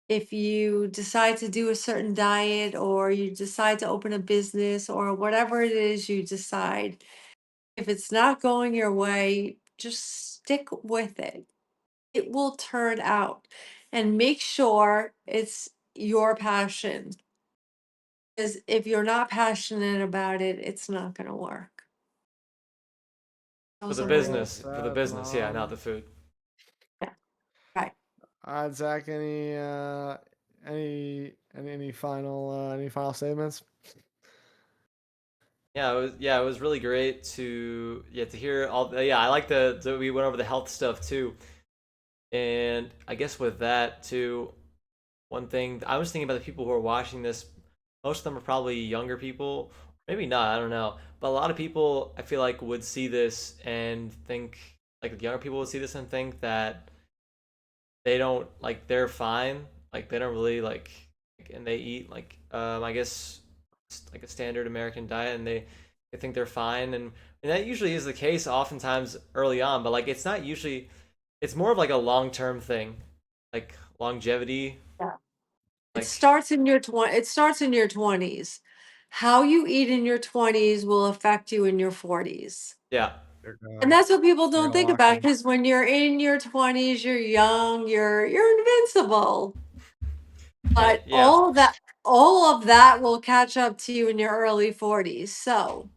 If you decide to do a certain diet or you decide to open a business or whatever it is you decide, if it's not going your way, just stick with it. It will turn out, and make sure it's your passion. Because if you're not passionate about it, it's not going to work. For Those the are my Well words. business, said, yeah, not Mom. the food. Yeah, right. Zach, any final statements? Yeah, it was really great to to hear all. Yeah, I like we went over the health stuff too, and I guess with that too, one thing I was thinking about the people who are watching this, most of them are probably younger people, maybe not, I don't know, but a lot of people I feel like would see this and think like the younger people would see this and think that they don't like they're fine, like they don't really and they eat I guess like a standard American diet, and they think they're fine, and that usually is the case oftentimes early on, but like it's not usually, it's more of like a long-term thing, like longevity, Yeah. It like starts in your 20s. How you eat in your 20s will affect you in your 40s. yeah. You're And gonna, that's what people you're don't gonna think lock about, in. because when you're in your 20s, you're young, you're invincible. Right, But yeah. all of that will catch up to you in your early 40s. So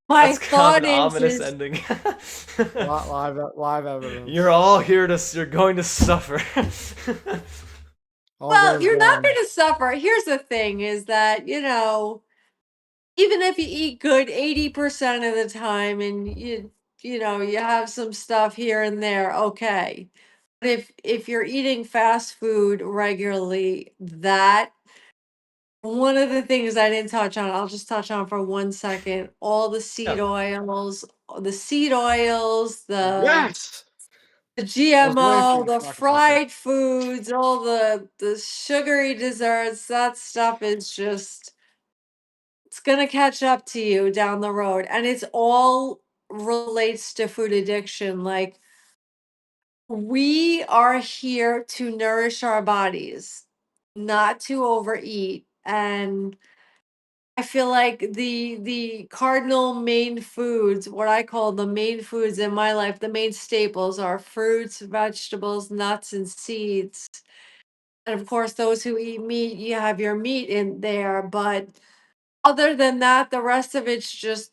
my That's kind of thought an ominous is ending. Live You're evidence. all here to you're going to suffer. All well, goes you're not down. going to suffer. Here's the thing is that, even if you eat good 80% of the time and you have some stuff here and there, okay. But if you're eating fast food regularly, that one of the things I didn't touch on, I'll just touch on for 1 second, all the Yeah. seed oils, Yes! the I was waiting for GMO, you to the talk about this. fried foods, all the sugary desserts, that stuff is just, it's gonna catch up to you down the road. And it's all relates to food addiction. Like, we are here to nourish our bodies, not to overeat. And I feel like the cardinal main foods, what I call the main foods in my life, the main staples are fruits, vegetables, nuts, and seeds. And of course, those who eat meat, you have your meat in there. But other than that, the rest of it's just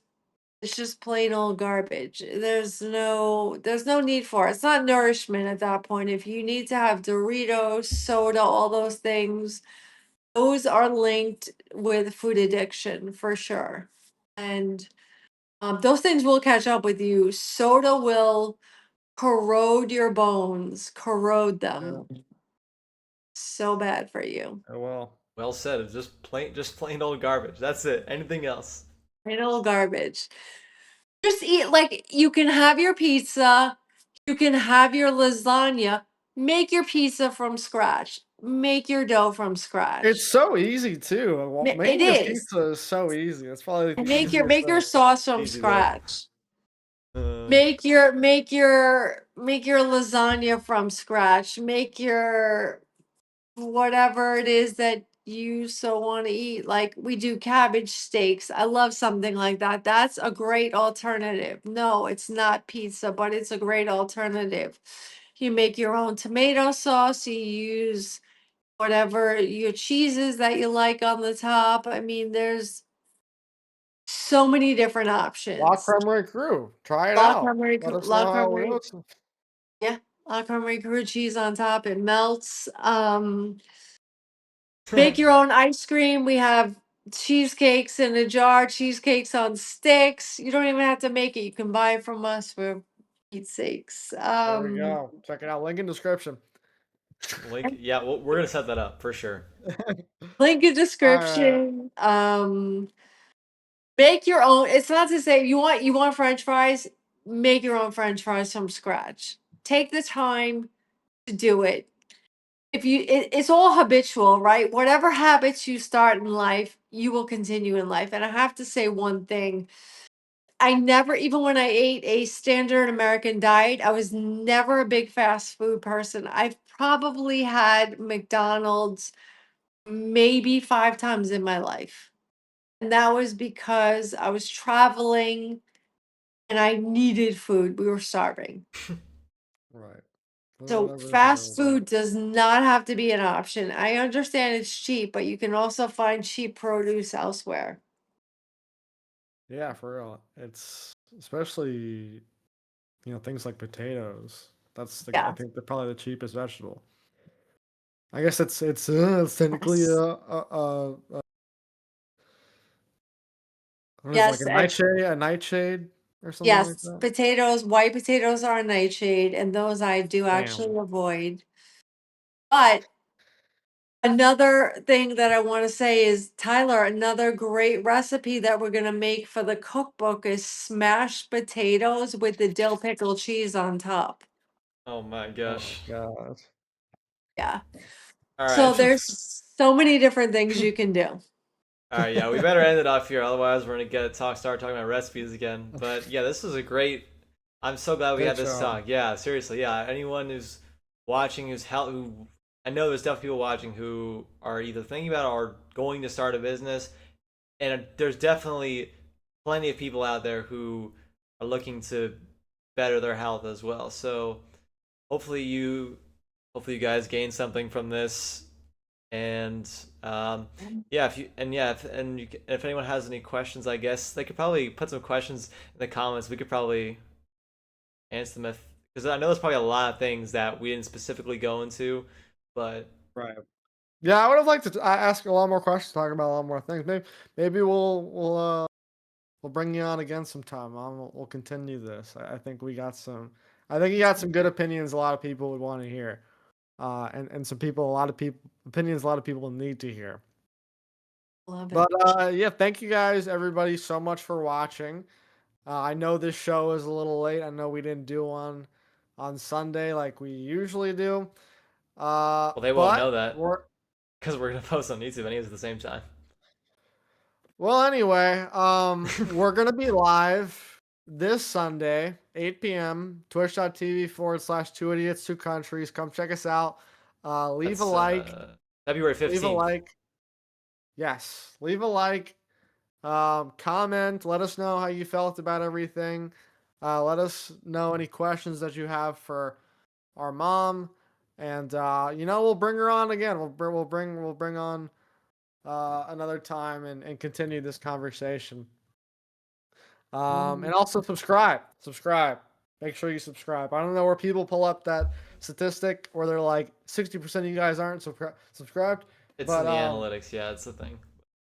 plain old garbage. There's no need for it. It's not nourishment at that point. If you need to have Doritos, soda, all those things, those are linked with food addiction for sure. And those things will catch up with you. Soda will corrode your bones, corrode Yeah, them. So bad for you. I will. Well said. It's just plain old garbage. That's it. Anything else? Plain old garbage. Just eat, like, you can have your pizza, you can have your lasagna, make your pizza from scratch, make your dough from It's scratch. so easy too. It Making a is. pizza is so easy. It's probably like And the make easiest your thing. sauce from Easy though. scratch. Uh, Make your lasagna from scratch. Make your whatever it is that you so want to eat. Like, we do cabbage steaks. I love something like that. That's a great alternative. No, it's not pizza, but it's a great alternative. You make your own tomato sauce. You use whatever your cheeses that you like on the top. I mean, there's so many different La options. Creme Crew. Try it out. Let us La know how it Creme, looks. yeah, La Creme crew cheese on top. It melts. Make your own ice cream. We have cheesecakes in a jar, cheesecakes on sticks. You don't even have to make it. You can buy it from us for Pete's sakes. There we go. Check it out. Link in description. Link, yeah, we're gonna set that up for sure. Link in All right. description. Make your own. It's not to say you want French fries. Make your own French fries from scratch. Take the time to do it. If it's all habitual, right? Whatever habits you start in life, you will continue in life. And I have to say one thing. I never, even when I ate a standard American diet, I was never a big fast food person. I've probably had McDonald's maybe 5 times in my life. And that was because I was traveling and I needed food. We were starving. Right. So Whatever is fast available. food does not have to be an option. I understand it's cheap, but you can also find cheap produce elsewhere. Yeah, for real. It's especially, things like potatoes. I Yeah. think they're probably the cheapest vegetable. I guess it's technically Yes. what is it, like Yes. And a nightshade or something like yes, that. potatoes, white potatoes are a nightshade, and those I do Damn. actually avoid. But another thing that I want to say is, Tyler, another great recipe that we're going to make for the cookbook is smashed potatoes with the dill pickle cheese on top. Oh my Oh my gosh. god. Yeah. All So right. there's so many different things you can do. All right, yeah, we better end it off here. Otherwise, we're gonna start talking about recipes again. But yeah, this was a great. I'm so glad we Great had this show. talk. Yeah, seriously. Yeah, anyone who's watching, who I know there's definitely people watching who are either thinking about it or going to start a business, and there's definitely plenty of people out there who are looking to better their health as well. So hopefully you, hopefully you guys gain something from this, and yeah, if anyone has any questions, I guess they could probably put some questions in the comments. We could probably answer them if, because I know there's probably a lot of things that we didn't specifically go into, but Right. Yeah, I would have liked to ask a lot more questions, talk about a lot more things. Maybe we'll bring you on again sometime. We'll continue this. I think we got some. I think you got some good opinions. A lot of people would want to hear, and some people, a lot of people opinions. A lot of people need to hear. Love But it. yeah, thank you guys, everybody, so much for watching. I know this show is a little late. I know we didn't do one on Sunday like we usually do. well, they won't But know that we're because we're gonna post on YouTube anyways at the same time. Well, anyway, we're gonna be live this Sunday, 8 p.m. Twitch.tv/, two idiots, two countries. Come check us out. Leave a That's like. February Leave a 15th. like. Yes, leave a like. Comment. Let us know how you felt about everything. Let us know any questions that you have for our mom, and we'll bring her on again. We'll bring on another time and continue this conversation. And also subscribe. Subscribe. Make sure you subscribe. I don't know where people pull up that statistic where they're like 60% of you guys aren't subscribed, It's in but the analytics. Yeah, it's the thing.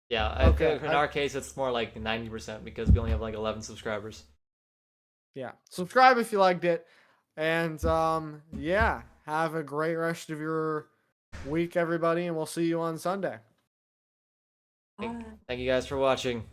Yeah, I feel okay. like in our case it's more like 90% because we only have like 11 subscribers. Yeah, subscribe if you liked it, and yeah, have a great rest of your week, everybody, and we'll see you on Sunday. Thank you guys for watching.